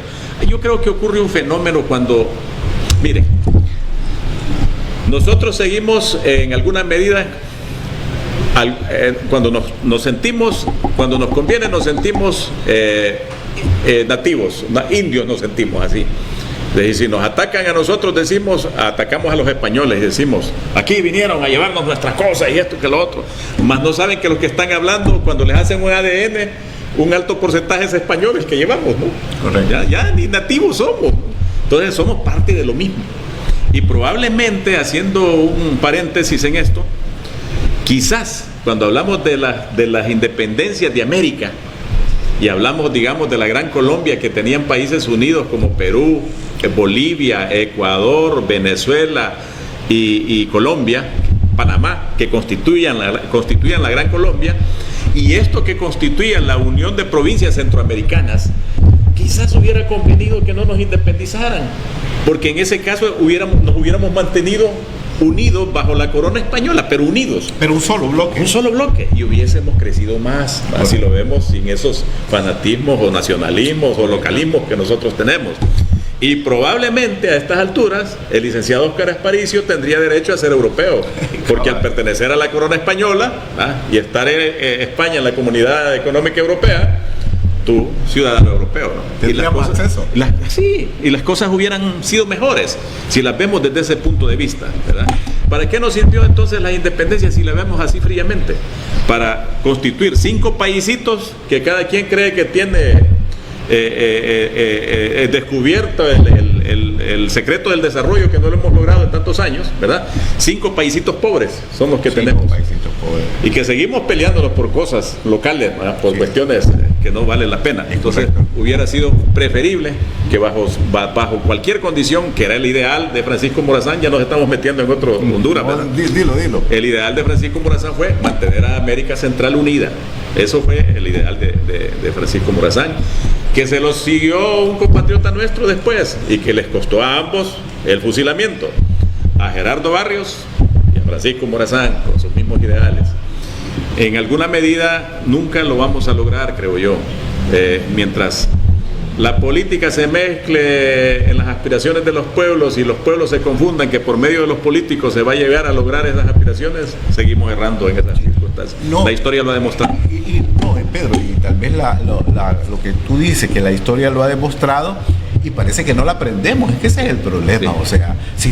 Yo creo que ocurre un fenómeno cuando, miren, nosotros seguimos en alguna medida, cuando nos sentimos, cuando nos conviene nos sentimos nativos, indios nos sentimos así. Es decir, si nos atacan a nosotros, atacamos a los españoles y decimos, aquí vinieron a llevarnos nuestras cosas y esto que lo otro. Mas no saben que los que están hablando, cuando les hacen un ADN, un alto porcentaje es españoles que llevamos, ¿no? Correcto. Ya ni nativos somos. Entonces somos parte de lo mismo. Y probablemente, haciendo un paréntesis en esto, quizás cuando hablamos de las independencias de América y hablamos, digamos, de la Gran Colombia, que tenían países unidos como Perú, Bolivia, Ecuador, Venezuela y Colombia, Panamá, que constituían la Gran Colombia, y esto que constituía la Unión de Provincias Centroamericanas, quizás hubiera convenido que no nos independizaran, porque en ese caso nos hubiéramos mantenido unidos bajo la corona española, pero unidos. Pero un solo bloque. Un solo bloque. Y hubiésemos crecido más, así lo vemos, sin esos fanatismos o nacionalismos o localismos que nosotros tenemos. Y probablemente a estas alturas el licenciado Óscar Esparicio tendría derecho a ser europeo, porque al pertenecer a la corona española y estar en España en la Comunidad Económica Europea, tú, ciudadano europeo, ¿no? Tendríamos acceso. Sí, y las cosas hubieran sido mejores si las vemos desde ese punto de vista, ¿verdad? ¿Para qué nos sirvió entonces la independencia si la vemos así fríamente? Para constituir 5 paisitos que cada quien cree que tiene descubierto el secreto del desarrollo, que no lo hemos logrado en tantos años, ¿verdad? 5 paisitos pobres son los que tenemos. Y que seguimos peleándonos por cosas locales, ¿verdad? Por cuestiones que no valen la pena. Entonces hubiera sido preferible que bajo cualquier condición, que era el ideal de Francisco Morazán, ya nos estamos metiendo en otro Honduras, ¿verdad? Dilo. El ideal de Francisco Morazán fue mantener a América Central unida. Eso fue el ideal de Francisco Morazán, que se lo siguió un compatriota nuestro después y que les costó a ambos el fusilamiento, a Gerardo Barrios y a Francisco Morazán, con sus mismos ideales. En alguna medida nunca lo vamos a lograr, creo yo, mientras la política se mezcle en las aspiraciones de los pueblos y los pueblos se confundan que por medio de los políticos se va a llegar a lograr esas aspiraciones, seguimos errando en esas circunstancias. No, la historia lo ha demostrado. No, Pedro, y tal vez lo que tú dices, que la historia lo ha demostrado, y parece que no la aprendemos, es que ese es el problema. Sí. O sea, si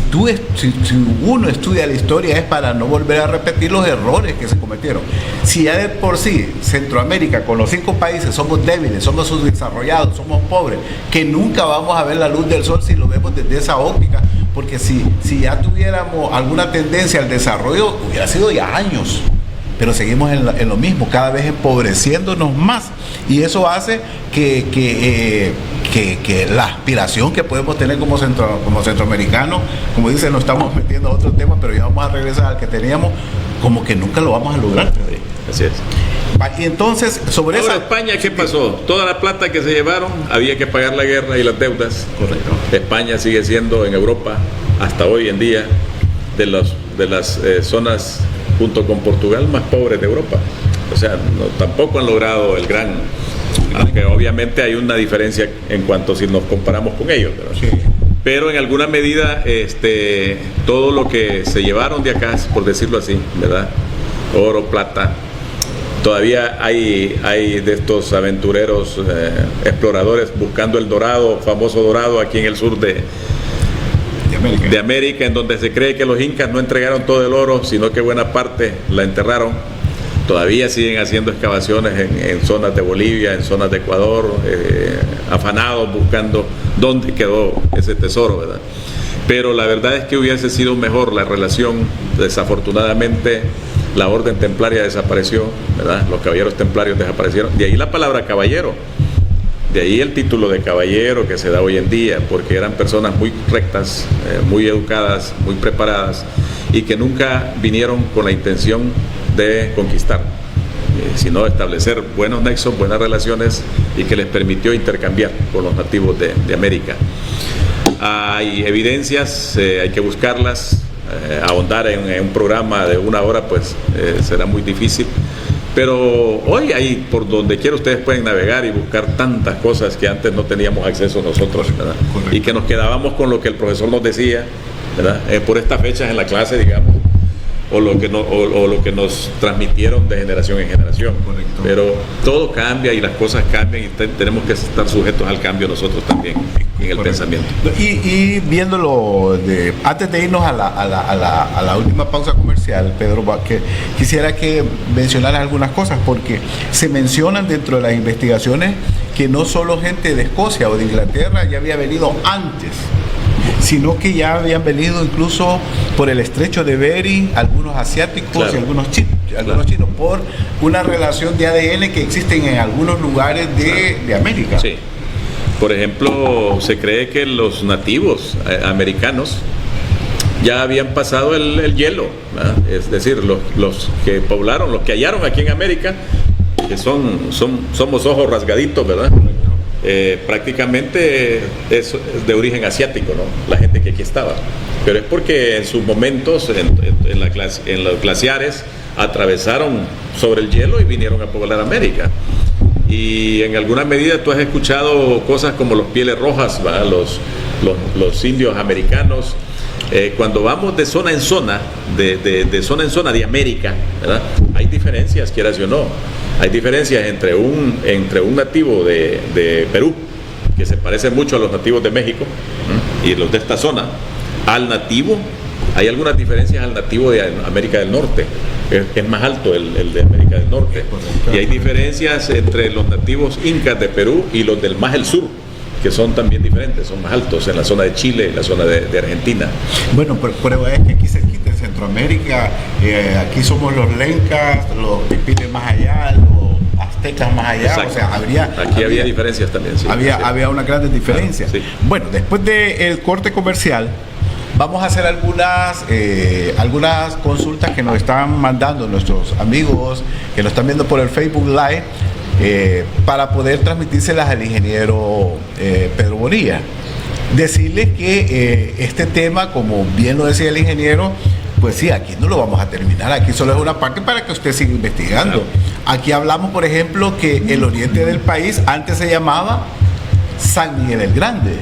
uno estudia la historia es para no volver a repetir los errores que se cometieron. Si ya de por sí Centroamérica, con los 5 países, somos débiles, somos subdesarrollados, somos pobres, que nunca vamos a ver la luz del sol si lo vemos desde esa óptica, porque si ya tuviéramos alguna tendencia al desarrollo, hubiera sido ya años. pero seguimos en lo mismo, cada vez empobreciéndonos más, y eso hace que la aspiración que podemos tener como centroamericanos, como dicen, nos estamos metiendo a otro tema, pero ya vamos a regresar al que teníamos, como que nunca lo vamos a lograr. Así es. Y entonces, sobre ahora, esa... España, ¿qué pasó? Toda la plata que se llevaron, había que pagar la guerra y las deudas. Correcto. España sigue siendo en Europa, hasta hoy en día, de las zonas, junto con Portugal, más pobres de Europa. O sea, tampoco han logrado el gran... Aunque obviamente hay una diferencia en cuanto si nos comparamos con ellos, ¿verdad? Sí. Pero en alguna medida, todo lo que se llevaron de acá, por decirlo así, ¿verdad? Oro, plata. Todavía hay de estos aventureros, exploradores buscando el dorado, famoso dorado, aquí en el sur de América, en donde se cree que los incas no entregaron todo el oro, sino que buena parte la enterraron. Todavía siguen haciendo excavaciones en zonas de Bolivia, en zonas de Ecuador, afanados buscando dónde quedó ese tesoro, ¿verdad? Pero la verdad es que hubiese sido mejor la relación. Desafortunadamente la orden templaria desapareció, ¿verdad? Los caballeros templarios desaparecieron. De ahí la palabra caballero, de ahí el título de caballero que se da hoy en día, porque eran personas muy rectas, muy educadas, muy preparadas, y que nunca vinieron con la intención de conquistar, sino establecer buenos nexos, buenas relaciones, y que les permitió intercambiar con los nativos de América. Hay evidencias, hay que buscarlas. Ahondar en un programa de 1 hora pues será muy difícil, pero hoy ahí por donde quiera ustedes pueden navegar y buscar tantas cosas que antes no teníamos acceso nosotros, ¿verdad? Y que nos quedábamos con lo que el profesor nos decía, ¿verdad? Por estas fechas en la clase, digamos, o lo que nos transmitieron de generación en generación. Correcto. Pero todo cambia y las cosas cambian, y tenemos que estar sujetos al cambio nosotros también en el pensamiento. Y viéndolo, antes de irnos a la última pausa comercial, Pedro, que quisiera que mencionaras algunas cosas, porque se mencionan dentro de las investigaciones que no solo gente de Escocia o de Inglaterra ya había venido antes, sino que ya habían venido incluso por el estrecho de Bering, algunos asiáticos, claro, y algunos chinos, por una relación de ADN que existen en algunos lugares de América. Sí. Por ejemplo, se cree que los nativos americanos ya habían pasado el hielo, ¿verdad? Es decir, los que poblaron, los que hallaron aquí en América, que somos ojos rasgaditos, ¿verdad? Prácticamente es de origen asiático, ¿no? La gente que aquí estaba, pero es porque en sus momentos en los glaciares atravesaron sobre el hielo y vinieron a poblar América. Y en alguna medida tú has escuchado cosas como los pieles rojas, ¿verdad? Los indios americanos. Cuando vamos de zona en zona, de zona en zona de América, ¿verdad? Hay diferencias, quieras o no. Hay diferencias entre un nativo de Perú, que se parece mucho a los nativos de México, y los de esta zona, al nativo. Hay algunas diferencias al nativo de América del Norte, es más alto el de América del Norte. Y hay diferencias entre los nativos incas de Perú y los del más del sur, que son también diferentes, son más altos en la zona de Chile, en la zona de Argentina. Bueno, pero es que aquí cerquita en Centroamérica, aquí somos los lencas, los pipiles más allá, los aztecas más allá. Exacto. O sea, había diferencias también, sí. Había una gran diferencia. Claro, sí. Bueno, después del corte comercial, vamos a hacer algunas consultas que nos están mandando nuestros amigos que nos están viendo por el Facebook Live, para poder transmitírselas al ingeniero Pedro Bonilla. Decirle que este tema, como bien lo decía el ingeniero, pues sí, aquí no lo vamos a terminar, aquí solo es una parte para que usted siga investigando. Claro. Aquí hablamos, por ejemplo, que el oriente del país antes se llamaba San Miguel el Grande,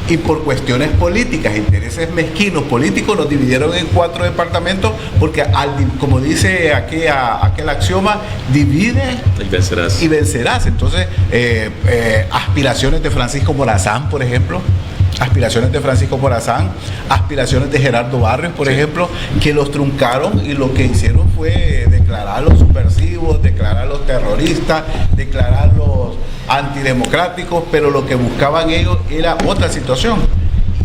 y por cuestiones políticas, intereses mezquinos políticos, nos dividieron en 4 departamentos, porque como dice aquel axioma, divide y vencerás. Entonces, aspiraciones de Francisco Morazán, por ejemplo, aspiraciones de Gerardo Barrios, por ejemplo, que los truncaron, y lo que hicieron fue declararlos subversivos, declararlos terroristas, declararlos antidemocráticos, pero lo que buscaban ellos era otra situación.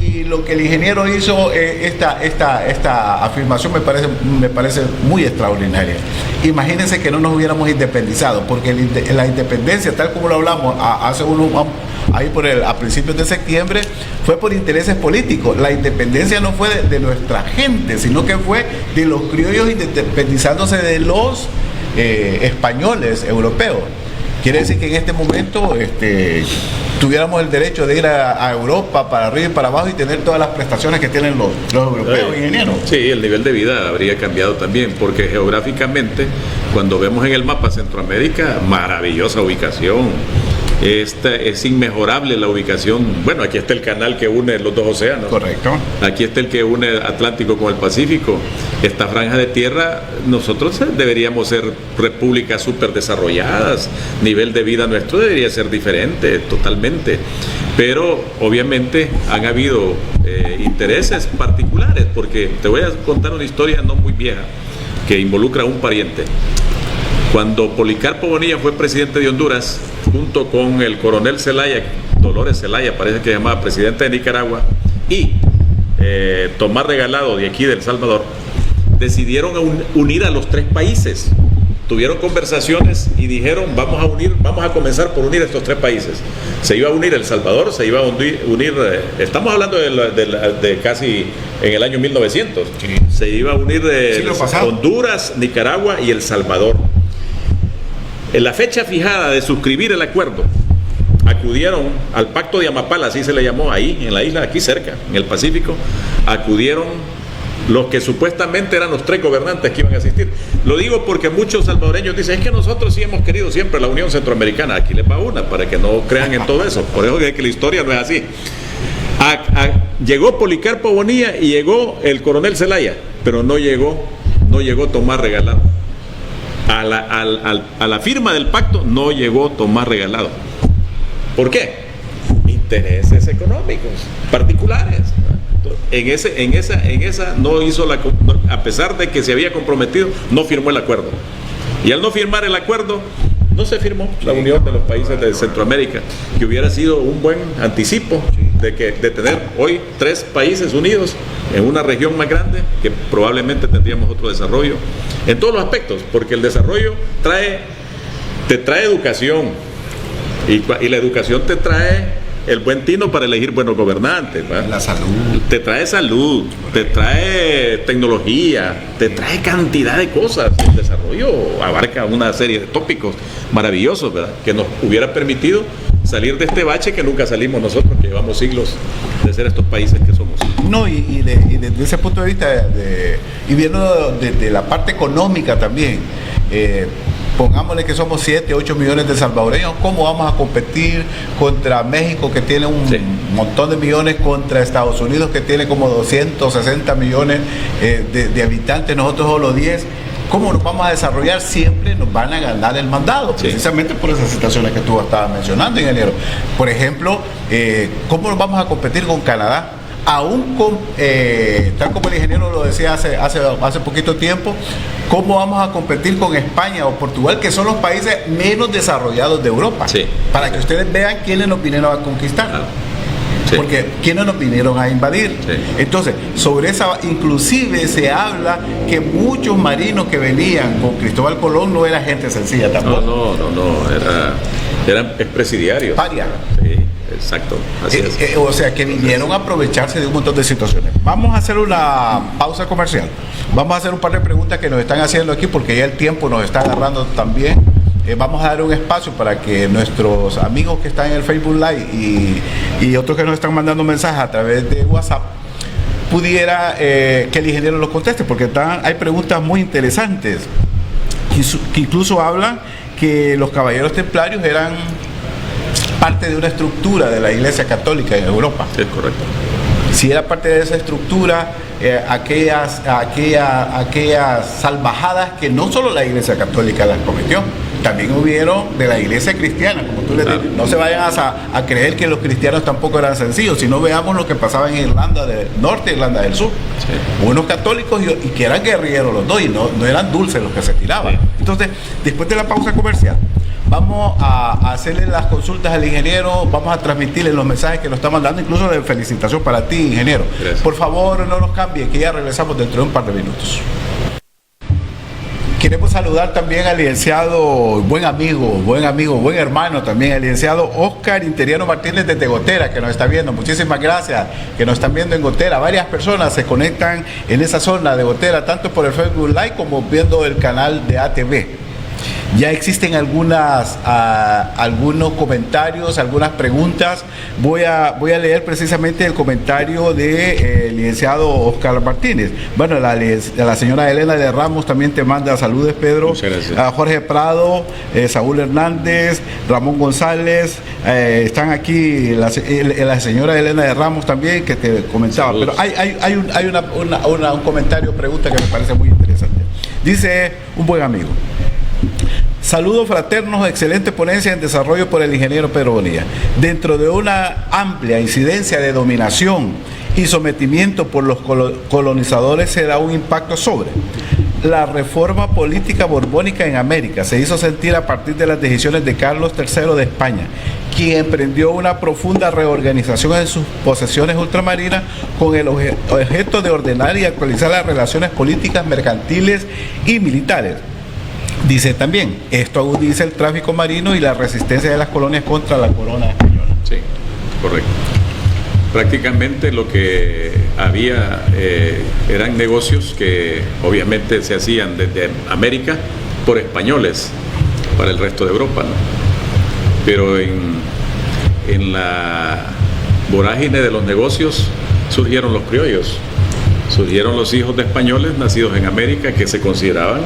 Y lo que el ingeniero hizo, esta afirmación me parece muy extraordinaria. Imagínense que no nos hubiéramos independizado, porque la independencia, tal como lo hablamos a principios de septiembre, fue por intereses políticos. La independencia no fue de nuestra gente, sino que fue de los criollos independizándose de los españoles europeos. Quiere decir que en este momento tuviéramos el derecho de ir a Europa para arriba y para abajo y tener todas las prestaciones que tienen los europeos, ingenieros. Sí, el nivel de vida habría cambiado también, porque geográficamente, cuando vemos en el mapa Centroamérica, maravillosa ubicación. Es inmejorable la ubicación. Bueno, aquí está el canal que une los dos océanos. Correcto. Aquí está el que une el Atlántico con el Pacífico. Esta franja de tierra, nosotros deberíamos ser repúblicas súper desarrolladas. Nivel de vida nuestro debería ser diferente, totalmente. Pero obviamente han habido intereses particulares, porque te voy a contar una historia no muy vieja que involucra a un pariente. Cuando Policarpo Bonilla fue presidente de Honduras, junto con el coronel Zelaya, Dolores Zelaya, parece que se llamaba presidente de Nicaragua, y Tomás Regalado, de aquí de El Salvador, decidieron unir a los tres países. Tuvieron conversaciones y dijeron, vamos a comenzar por unir estos tres países. Se iba a unir El Salvador, se iba a unir estamos hablando de casi en el año 1900. Sí. Se iba a unir Honduras, Nicaragua y El Salvador. En la fecha fijada de suscribir el acuerdo, acudieron al Pacto de Amapala, así se le llamó ahí, en la isla, aquí cerca, en el Pacífico, acudieron los que supuestamente eran los tres gobernantes que iban a asistir. Lo digo porque muchos salvadoreños dicen, es que nosotros sí hemos querido siempre la Unión Centroamericana. Aquí les va una, para que no crean en todo eso. Por eso es que la historia no es así. Llegó Policarpo Bonilla y llegó el coronel Zelaya, pero no llegó Tomás Regalado. A la firma del pacto no llegó Tomás Regalado. ¿Por qué? Intereses económicos particulares. En esa no hizo a pesar de que se había comprometido, no firmó el acuerdo. Y al no firmar el acuerdo, no se firmó la unión de los países de Centroamérica, que hubiera sido un buen anticipo de tener hoy tres países unidos en una región más grande, que probablemente tendríamos otro desarrollo en todos los aspectos, porque el desarrollo te trae educación, y la educación te trae el buen tino para elegir buenos gobernantes, ¿va? La salud. Te trae salud, te trae tecnología, te trae cantidad de cosas. El desarrollo abarca una serie de tópicos maravillosos, ¿verdad? Que nos hubiera permitido salir de este bache que nunca salimos nosotros, que llevamos siglos de ser estos países que somos. No, y desde ese punto de vista, y viendo desde la parte económica también, pongámosle que somos 7, 8 millones de salvadoreños, ¿cómo vamos a competir contra México, que tiene un montón de millones, contra Estados Unidos, que tiene como 260 millones de habitantes, nosotros solo 10? ¿Cómo nos vamos a desarrollar? Siempre nos van a ganar el mandado, precisamente por esas situaciones que tú estabas mencionando, ingeniero. Por ejemplo, ¿cómo nos vamos a competir con Canadá? Aún tal como el ingeniero lo decía hace poquito tiempo, ¿cómo vamos a competir con España o Portugal, que son los países menos desarrollados de Europa? Sí. Para que ustedes vean quiénes nos vinieron a conquistar. Sí. Porque quiénes nos vinieron a invadir. Sí. Entonces, sobre esa, inclusive se habla que muchos marinos que venían con Cristóbal Colón no era gente sencilla tampoco. No, eran expresidiarios. Paria. Sí. Exacto, así es. O sea, que vinieron a aprovecharse de un montón de situaciones. Vamos a hacer una pausa comercial. Vamos a hacer un par de preguntas que nos están haciendo aquí, porque ya el tiempo nos está agarrando también. Vamos a dar un espacio para que nuestros amigos que están en el Facebook Live y otros que nos están mandando mensajes a través de WhatsApp pudiera que el ingeniero los conteste, porque hay preguntas muy interesantes que incluso hablan que los caballeros templarios eran parte de una estructura de la Iglesia Católica en Europa. Es correcto. Si era parte de esa estructura, aquellas salvajadas que no solo la Iglesia Católica las cometió, también hubieron de la Iglesia cristiana, como tú le dices. No se vayan a creer que los cristianos tampoco eran sencillos, sino veamos lo que pasaba en Irlanda del Norte e Irlanda del Sur. Sí. Unos católicos y que eran guerrilleros los dos, y no eran dulces los que se tiraban. Sí. Entonces, después de la pausa comercial, Vamos a hacerle las consultas al ingeniero, vamos a transmitirle los mensajes que nos está mandando, incluso de felicitación para ti, ingeniero. Gracias. Por favor, no nos cambie, que ya regresamos dentro de un par de minutos. Queremos saludar también al licenciado, buen amigo, buen hermano también, al licenciado Oscar Interiano Martínez desde Gotera, que nos está viendo. Muchísimas gracias, que nos están viendo en Gotera. Varias personas se conectan en esa zona de Gotera, tanto por el Facebook Live como viendo el canal de ATV. Ya existen algunos comentarios, algunas preguntas. Voy a leer precisamente el comentario del licenciado Oscar Martínez. Bueno, la señora Elena de Ramos también te manda saludos, Pedro. Muchas gracias. A Jorge Prado, Saúl Hernández, Ramón González, están aquí la señora Elena de Ramos también que te comentaba. Saludos. Pero hay un comentario, pregunta que me parece muy interesante. Dice un buen amigo: saludos fraternos, excelente ponencia en desarrollo por el ingeniero Pedro Bonilla. Dentro de una amplia incidencia de dominación y sometimiento por los colonizadores se da un impacto sobre la reforma política borbónica en América. Se hizo sentir a partir de las decisiones de Carlos III de España, quien emprendió una profunda reorganización en sus posesiones ultramarinas con el objeto de ordenar y actualizar las relaciones políticas, mercantiles y militares. Dice también, esto agudiza el tráfico marino y la resistencia de las colonias contra la corona española. Sí, correcto. Prácticamente lo que había eran negocios que obviamente se hacían desde América por españoles para el resto de Europa, ¿no? Pero en la vorágine de los negocios surgieron los criollos, surgieron los hijos de españoles nacidos en América que se consideraban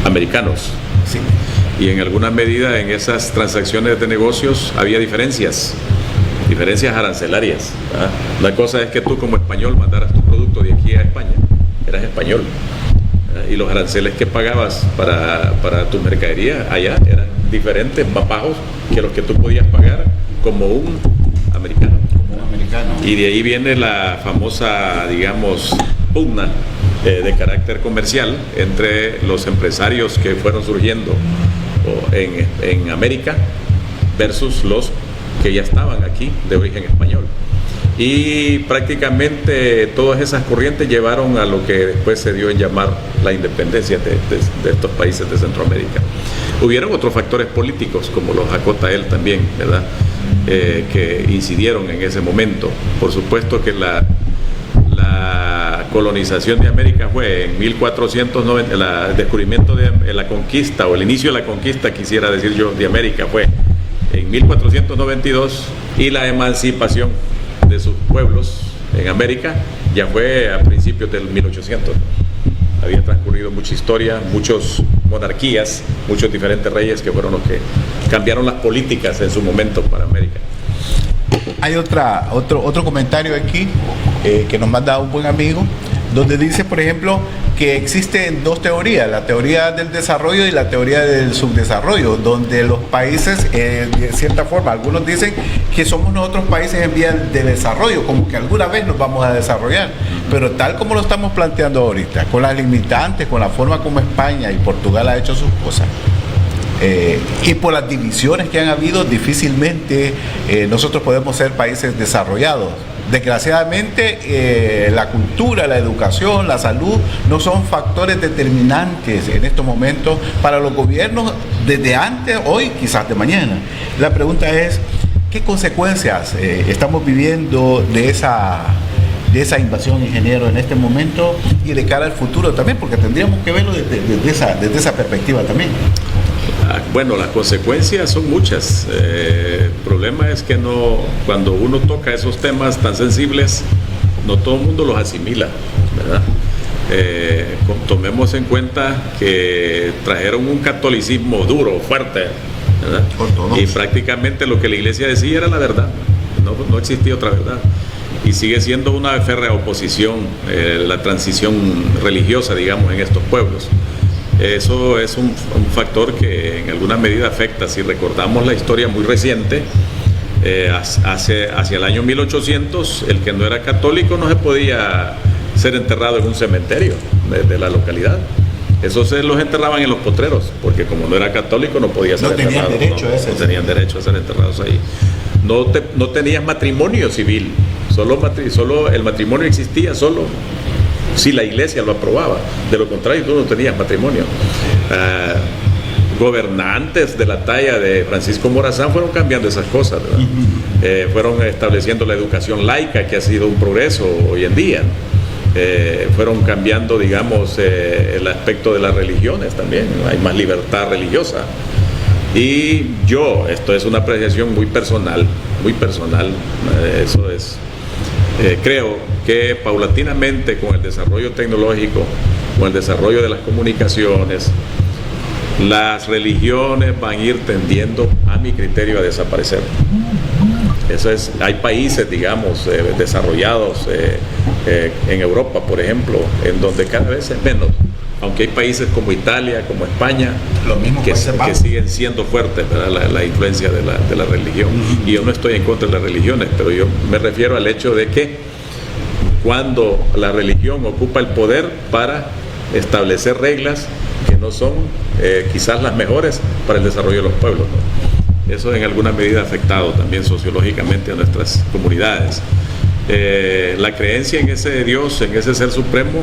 americanos. Sí. Y en alguna medida en esas transacciones de negocios había diferencias arancelarias, ¿verdad? La cosa es que tú como español mandaras tu producto de aquí a España, eras español, ¿verdad? Y los aranceles que pagabas para tu mercadería allá eran diferentes, más bajos que los que tú podías pagar como un americano. Y de ahí viene la famosa, digamos, pugna de carácter comercial entre los empresarios que fueron surgiendo en América versus los que ya estaban aquí de origen español. Y prácticamente todas esas corrientes llevaron a lo que después se dio en llamar la independencia de estos países de Centroamérica. Hubieron otros factores políticos, como los acota él también, ¿verdad? Que incidieron en ese momento. Por supuesto que la colonización de América fue en 1490, el descubrimiento de la conquista, o el inicio de la conquista, quisiera decir yo, de América fue en 1492, y la emancipación de sus pueblos en América ya fue a principios del 1800. Había transcurrido mucha historia, muchas monarquías, muchos diferentes reyes que fueron los que cambiaron las políticas en su momento para América. Hay otro comentario aquí que nos manda un buen amigo, donde dice, por ejemplo, que existen dos teorías, la teoría del desarrollo y la teoría del subdesarrollo, donde los países, de cierta forma, algunos dicen que somos nosotros países en vía de desarrollo, como que alguna vez nos vamos a desarrollar, pero tal como lo estamos planteando ahorita, con las limitantes, con la forma como España y Portugal ha hecho sus cosas, y por las divisiones que han habido, difícilmente nosotros podemos ser países desarrollados. Desgraciadamente, la cultura, la educación, la salud no son factores determinantes en estos momentos para los gobiernos desde antes, hoy, quizás de mañana. La pregunta es, ¿qué consecuencias estamos viviendo de esa invasión, ingeniero, en este momento y de cara al futuro también? Porque tendríamos que verlo desde esa perspectiva también. Bueno, las consecuencias son muchas. El problema es que cuando uno toca esos temas tan sensibles, no todo el mundo los asimila, ¿verdad? Tomemos en cuenta que trajeron un catolicismo duro, fuerte, ¿verdad? Y prácticamente lo que la iglesia decía era la verdad, no existía otra verdad. Y sigue siendo una férrea oposición la transición religiosa, digamos, en estos pueblos. Eso es un factor que en alguna medida afecta. Si recordamos la historia muy reciente, hacia el año 1800, el que no era católico no se podía ser enterrado en un cementerio de la localidad. Esos se los enterraban en los potreros, porque como no era católico no podía ser enterrado. No tenían derecho a ser enterrados ahí. No tenías matrimonio civil, solo el matrimonio existía solo si la iglesia lo aprobaba. De lo contrario, tú no tenías matrimonio. Gobernantes de la talla de Francisco Morazán fueron cambiando esas cosas, ¿verdad? Fueron estableciendo la educación laica, que ha sido un progreso hoy en día. Fueron cambiando, digamos, el aspecto de las religiones también. Hay más libertad religiosa. Y esto es una apreciación muy personal, eso es. Creo que paulatinamente, con el desarrollo tecnológico, con el desarrollo de las comunicaciones, las religiones van a ir tendiendo, a mi criterio, a desaparecer. Eso es, hay países, digamos, desarrollados en Europa, por ejemplo, en donde cada vez es menos, aunque hay países como Italia, como España, que siguen siendo fuertes, ¿verdad? La influencia de la religión. Y yo no estoy en contra de las religiones, pero yo me refiero al hecho de que cuando la religión ocupa el poder para establecer reglas que no son quizás las mejores para el desarrollo de los pueblos, ¿no? Eso en alguna medida ha afectado también sociológicamente a nuestras comunidades. La creencia en ese Dios, en ese ser supremo,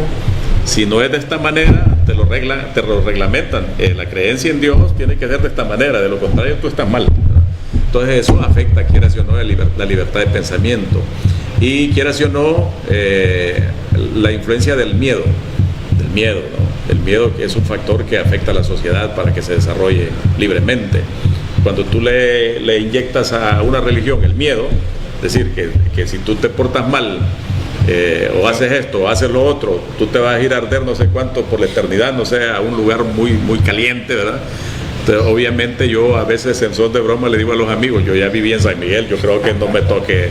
si no es de esta manera, te lo reglamentan. La creencia en Dios tiene que ser de esta manera, de lo contrario tú estás mal, ¿verdad? Entonces eso afecta, quieras o no, la libertad de pensamiento. Y quieras o no, la influencia del miedo, ¿no? El miedo es un factor que afecta a la sociedad para que se desarrolle libremente. Cuando tú le inyectas a una religión el miedo, es decir, que si tú te portas mal, o haces esto, o haces lo otro, tú te vas a ir a arder no sé cuánto por la eternidad, no sé, a un lugar muy, muy caliente, ¿verdad? Entonces, obviamente yo a veces en son de broma le digo a los amigos, yo ya viví en San Miguel, yo creo que no me toque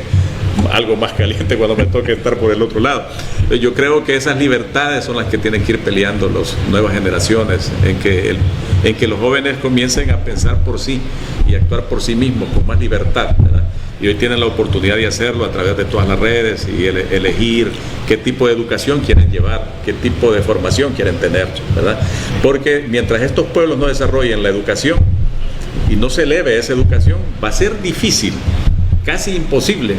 algo más caliente cuando me toque estar por el otro lado. Yo creo que esas libertades son las que tienen que ir peleando las nuevas generaciones, en que los jóvenes comiencen a pensar por sí y actuar por sí mismos con más libertad, ¿verdad? Y hoy tienen la oportunidad de hacerlo a través de todas las redes y elegir qué tipo de educación quieren llevar, qué tipo de formación quieren tener, ¿verdad? Porque mientras estos pueblos no desarrollen la educación y no se eleve esa educación, va a ser difícil, casi imposible,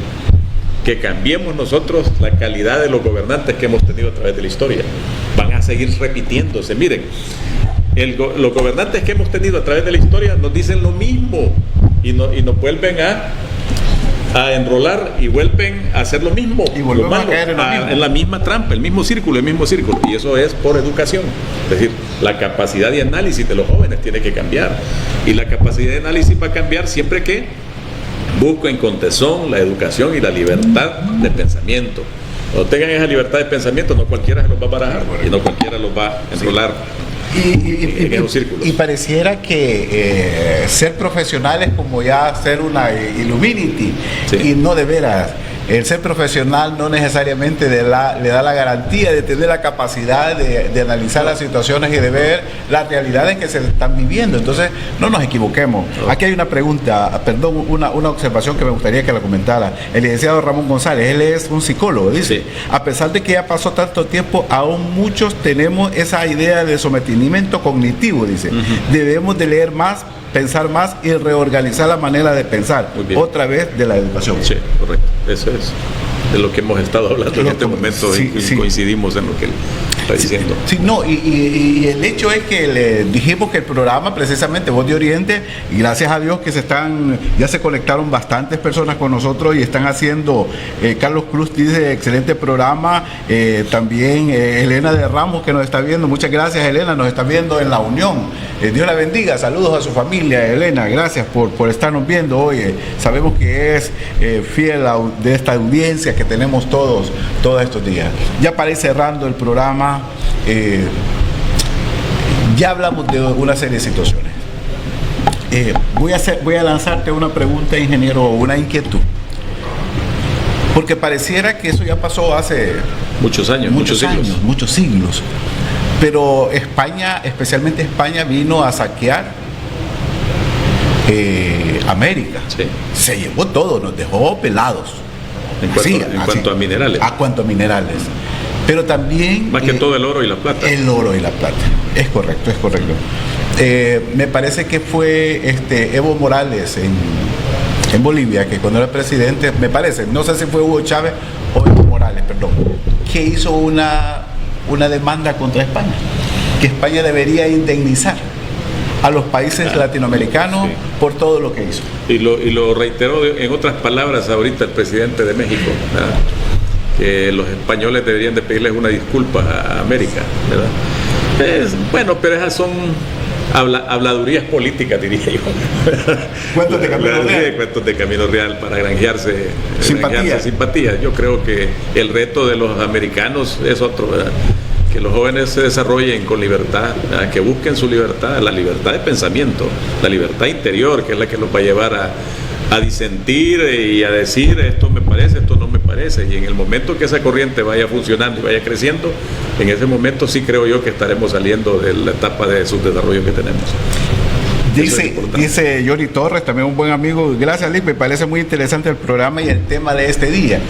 que cambiemos nosotros la calidad de los gobernantes que hemos tenido a través de la historia. Van a seguir repitiéndose. Miren, los gobernantes que hemos tenido a través de la historia nos dicen lo mismo y nos vuelven a enrolar y vuelven a hacer lo mismo, y volvemos a caer en la misma trampa, el mismo círculo, y eso es por educación. Es decir, la capacidad de análisis de los jóvenes tiene que cambiar, y la capacidad de análisis va a cambiar siempre que busquen con tesón la educación y la libertad de pensamiento. Cuando tengan esa libertad de pensamiento, no cualquiera se los va a barajar y no cualquiera los va a enrolar. En esos círculos. Y pareciera que ser profesional es como ya ser una Illuminati, sí. Y no de veras. El ser profesional no necesariamente le da la garantía de tener la capacidad de analizar las situaciones y de ver las realidades que se están viviendo. Entonces, no nos equivoquemos. Aquí hay una pregunta, perdón, una observación que me gustaría que la comentara. El licenciado Ramón González, él es un psicólogo, dice, sí. A pesar de que ya pasó tanto tiempo, aún muchos tenemos esa idea de sometimiento cognitivo, dice. Debemos de leer más, pensar más y reorganizar la manera de pensar, otra vez de la educación. Sí, correcto. Eso es de lo que hemos estado hablando en este momento, sí, y coincidimos en lo que él está diciendo. Sí, no, y el hecho es que le dijimos que el programa, precisamente Voz de Oriente, y gracias a Dios que ya se conectaron bastantes personas con nosotros y están haciendo, Carlos Cruz dice, excelente programa, también Elena de Ramos que nos está viendo, muchas gracias Elena, nos está viendo en La Unión, Dios la bendiga, saludos a su familia, Elena, gracias por estarnos viendo hoy, sabemos que es fiel de esta audiencia que tenemos todos estos días. Ya para ir cerrando el programa, ya hablamos de una serie de situaciones. Voy a lanzarte una pregunta, ingeniero, o una inquietud. Porque pareciera que eso ya pasó hace muchos años, muchos siglos. Pero España, especialmente España, vino a saquear América. Sí. Se llevó todo, nos dejó pelados. En cuanto a minerales. A cuanto a minerales. Pero también... Más que todo el oro y la plata. El oro y la plata, es correcto, es correcto. Me parece que fue Evo Morales en Bolivia, que cuando era presidente, me parece, no sé si fue Hugo Chávez o Evo Morales, perdón, que hizo una demanda contra España, que España debería indemnizar a los países latinoamericanos por todo lo que hizo. Y lo reiteró en otras palabras ahorita el presidente de México, ¿verdad? Que los españoles deberían de pedirles una disculpa a América, ¿verdad? Bueno, pero esas son habladurías políticas, diría yo. Cuentos de Camino Real. Cuentos de Camino Real para granjearse simpatía. Yo creo que el reto de los americanos es otro, ¿verdad? Que los jóvenes se desarrollen con libertad, ¿verdad? Que busquen su libertad, la libertad de pensamiento, la libertad interior, que es la que los va a llevar a disentir y a decir esto me parece, esto no me parece, y en el momento que esa corriente vaya funcionando y vaya creciendo, en ese Momento sí creo yo que estaremos saliendo de la etapa de subdesarrollo que tenemos. Dice Yori Torres, también un buen amigo, gracias Liz, me parece muy interesante el programa y el tema de este día.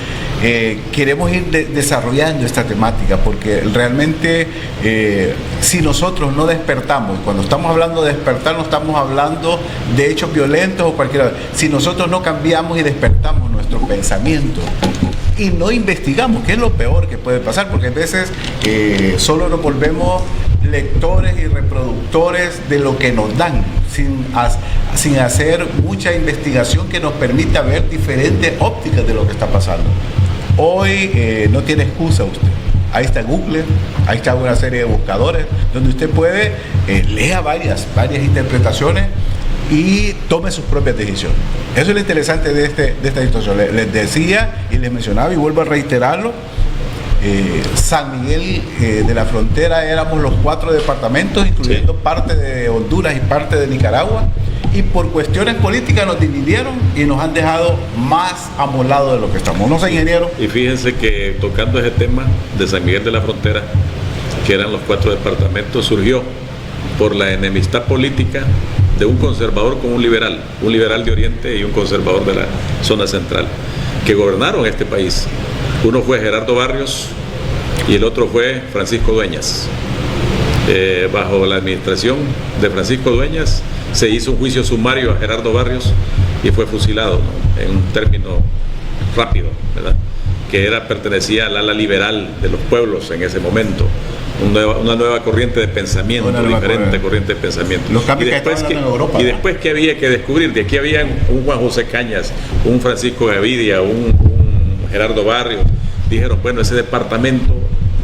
Queremos ir desarrollando esta temática porque realmente si nosotros no despertamos, cuando estamos hablando de despertar no estamos hablando de hechos violentos o cualquiera, si nosotros no cambiamos y despertamos nuestro pensamiento y no investigamos, que es lo peor que puede pasar, porque a veces solo nos volvemos lectores y reproductores de lo que nos dan, sin hacer mucha investigación que nos permita ver diferentes ópticas de lo que está pasando. Hoy no tiene excusa usted. Ahí está Google, ahí está una serie de buscadores donde usted puede lea varias interpretaciones y tome sus propias decisiones. Eso es lo interesante de esta situación. Les decía y les mencionaba y vuelvo a reiterarlo. San Miguel de la Frontera éramos los 4 departamentos, incluyendo parte de Honduras y parte de Nicaragua, y por cuestiones políticas nos dividieron y nos han dejado más amolados de lo que estamos. No sé, ingeniero. Y fíjense que tocando ese tema de San Miguel de la Frontera, que eran los 4 departamentos, surgió por la enemistad política de un conservador con un liberal de Oriente y un conservador de la zona central, que gobernaron este país. Uno fue Gerardo Barrios y el otro fue Francisco Dueñas. Bajo la administración de Francisco Dueñas se hizo un juicio sumario a Gerardo Barrios y fue fusilado, ¿no? En un término rápido, ¿verdad? Que pertenecía al ala liberal de los pueblos en ese momento. Una nueva corriente de pensamiento, corriente de pensamiento. Los cambios que estaban en Europa. Y después que había que descubrir, de aquí había un Juan José Cañas, un Francisco Gavidia, un Gerardo Barrios. Dijeron, bueno, ese departamento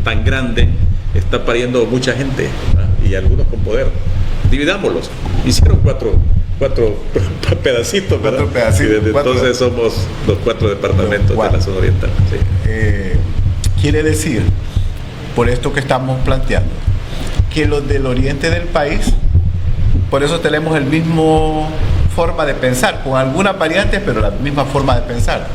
tan grande está pariendo mucha gente, ¿verdad? Y algunos con poder. Dividámoslos. Hicieron cuatro pedacitos, ¿verdad? 4 pedacitos. Y desde entonces somos los 4 departamentos de la zona oriental. Sí. Quiere decir, por esto que estamos planteando, que los del oriente del país, por eso tenemos el mismo forma de pensar, con algunas variantes, pero la misma forma de pensar.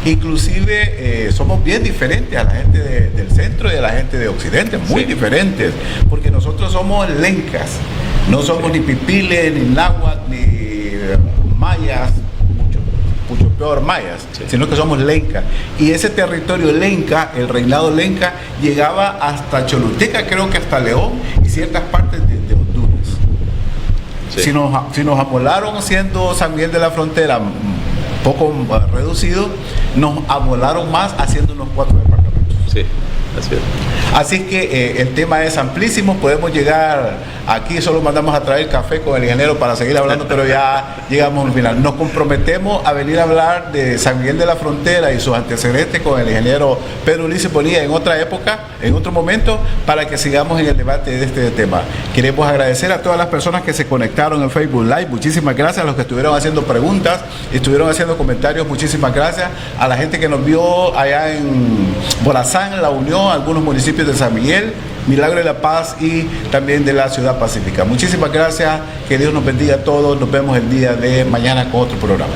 Inclusive somos bien diferentes a la gente del centro y a la gente de occidente, muy diferentes, porque nosotros somos lencas, no somos ni pipiles, ni náhuatl, ni mayas, mucho peor mayas, sino que somos lencas. Y ese territorio lenca, el reinado lenca, llegaba hasta Choluteca, creo que hasta León y ciertas partes de Honduras. Sí. Si nos amolaron siendo San Miguel de la Frontera poco reducido, nos amolaron más haciéndonos 4 departamentos. Sí, así es. Así que el tema es amplísimo, podemos llegar aquí, solo mandamos a traer café con el ingeniero para seguir hablando, pero ya llegamos al final. Nos comprometemos a venir a hablar de San Miguel de la Frontera y sus antecedentes con el ingeniero Pedro Ulises Bonilla en otra época, en otro momento, para que sigamos en el debate de este tema. Queremos agradecer a todas las personas que se conectaron en Facebook Live, muchísimas gracias a los que estuvieron haciendo preguntas, estuvieron haciendo comentarios, muchísimas gracias a la gente que nos vio allá en Morazán, La Unión, algunos municipios de San Miguel, Milagro de la Paz y también de la Ciudad Pacífica. Muchísimas gracias, que Dios nos bendiga a todos, nos vemos el día de mañana con otro programa.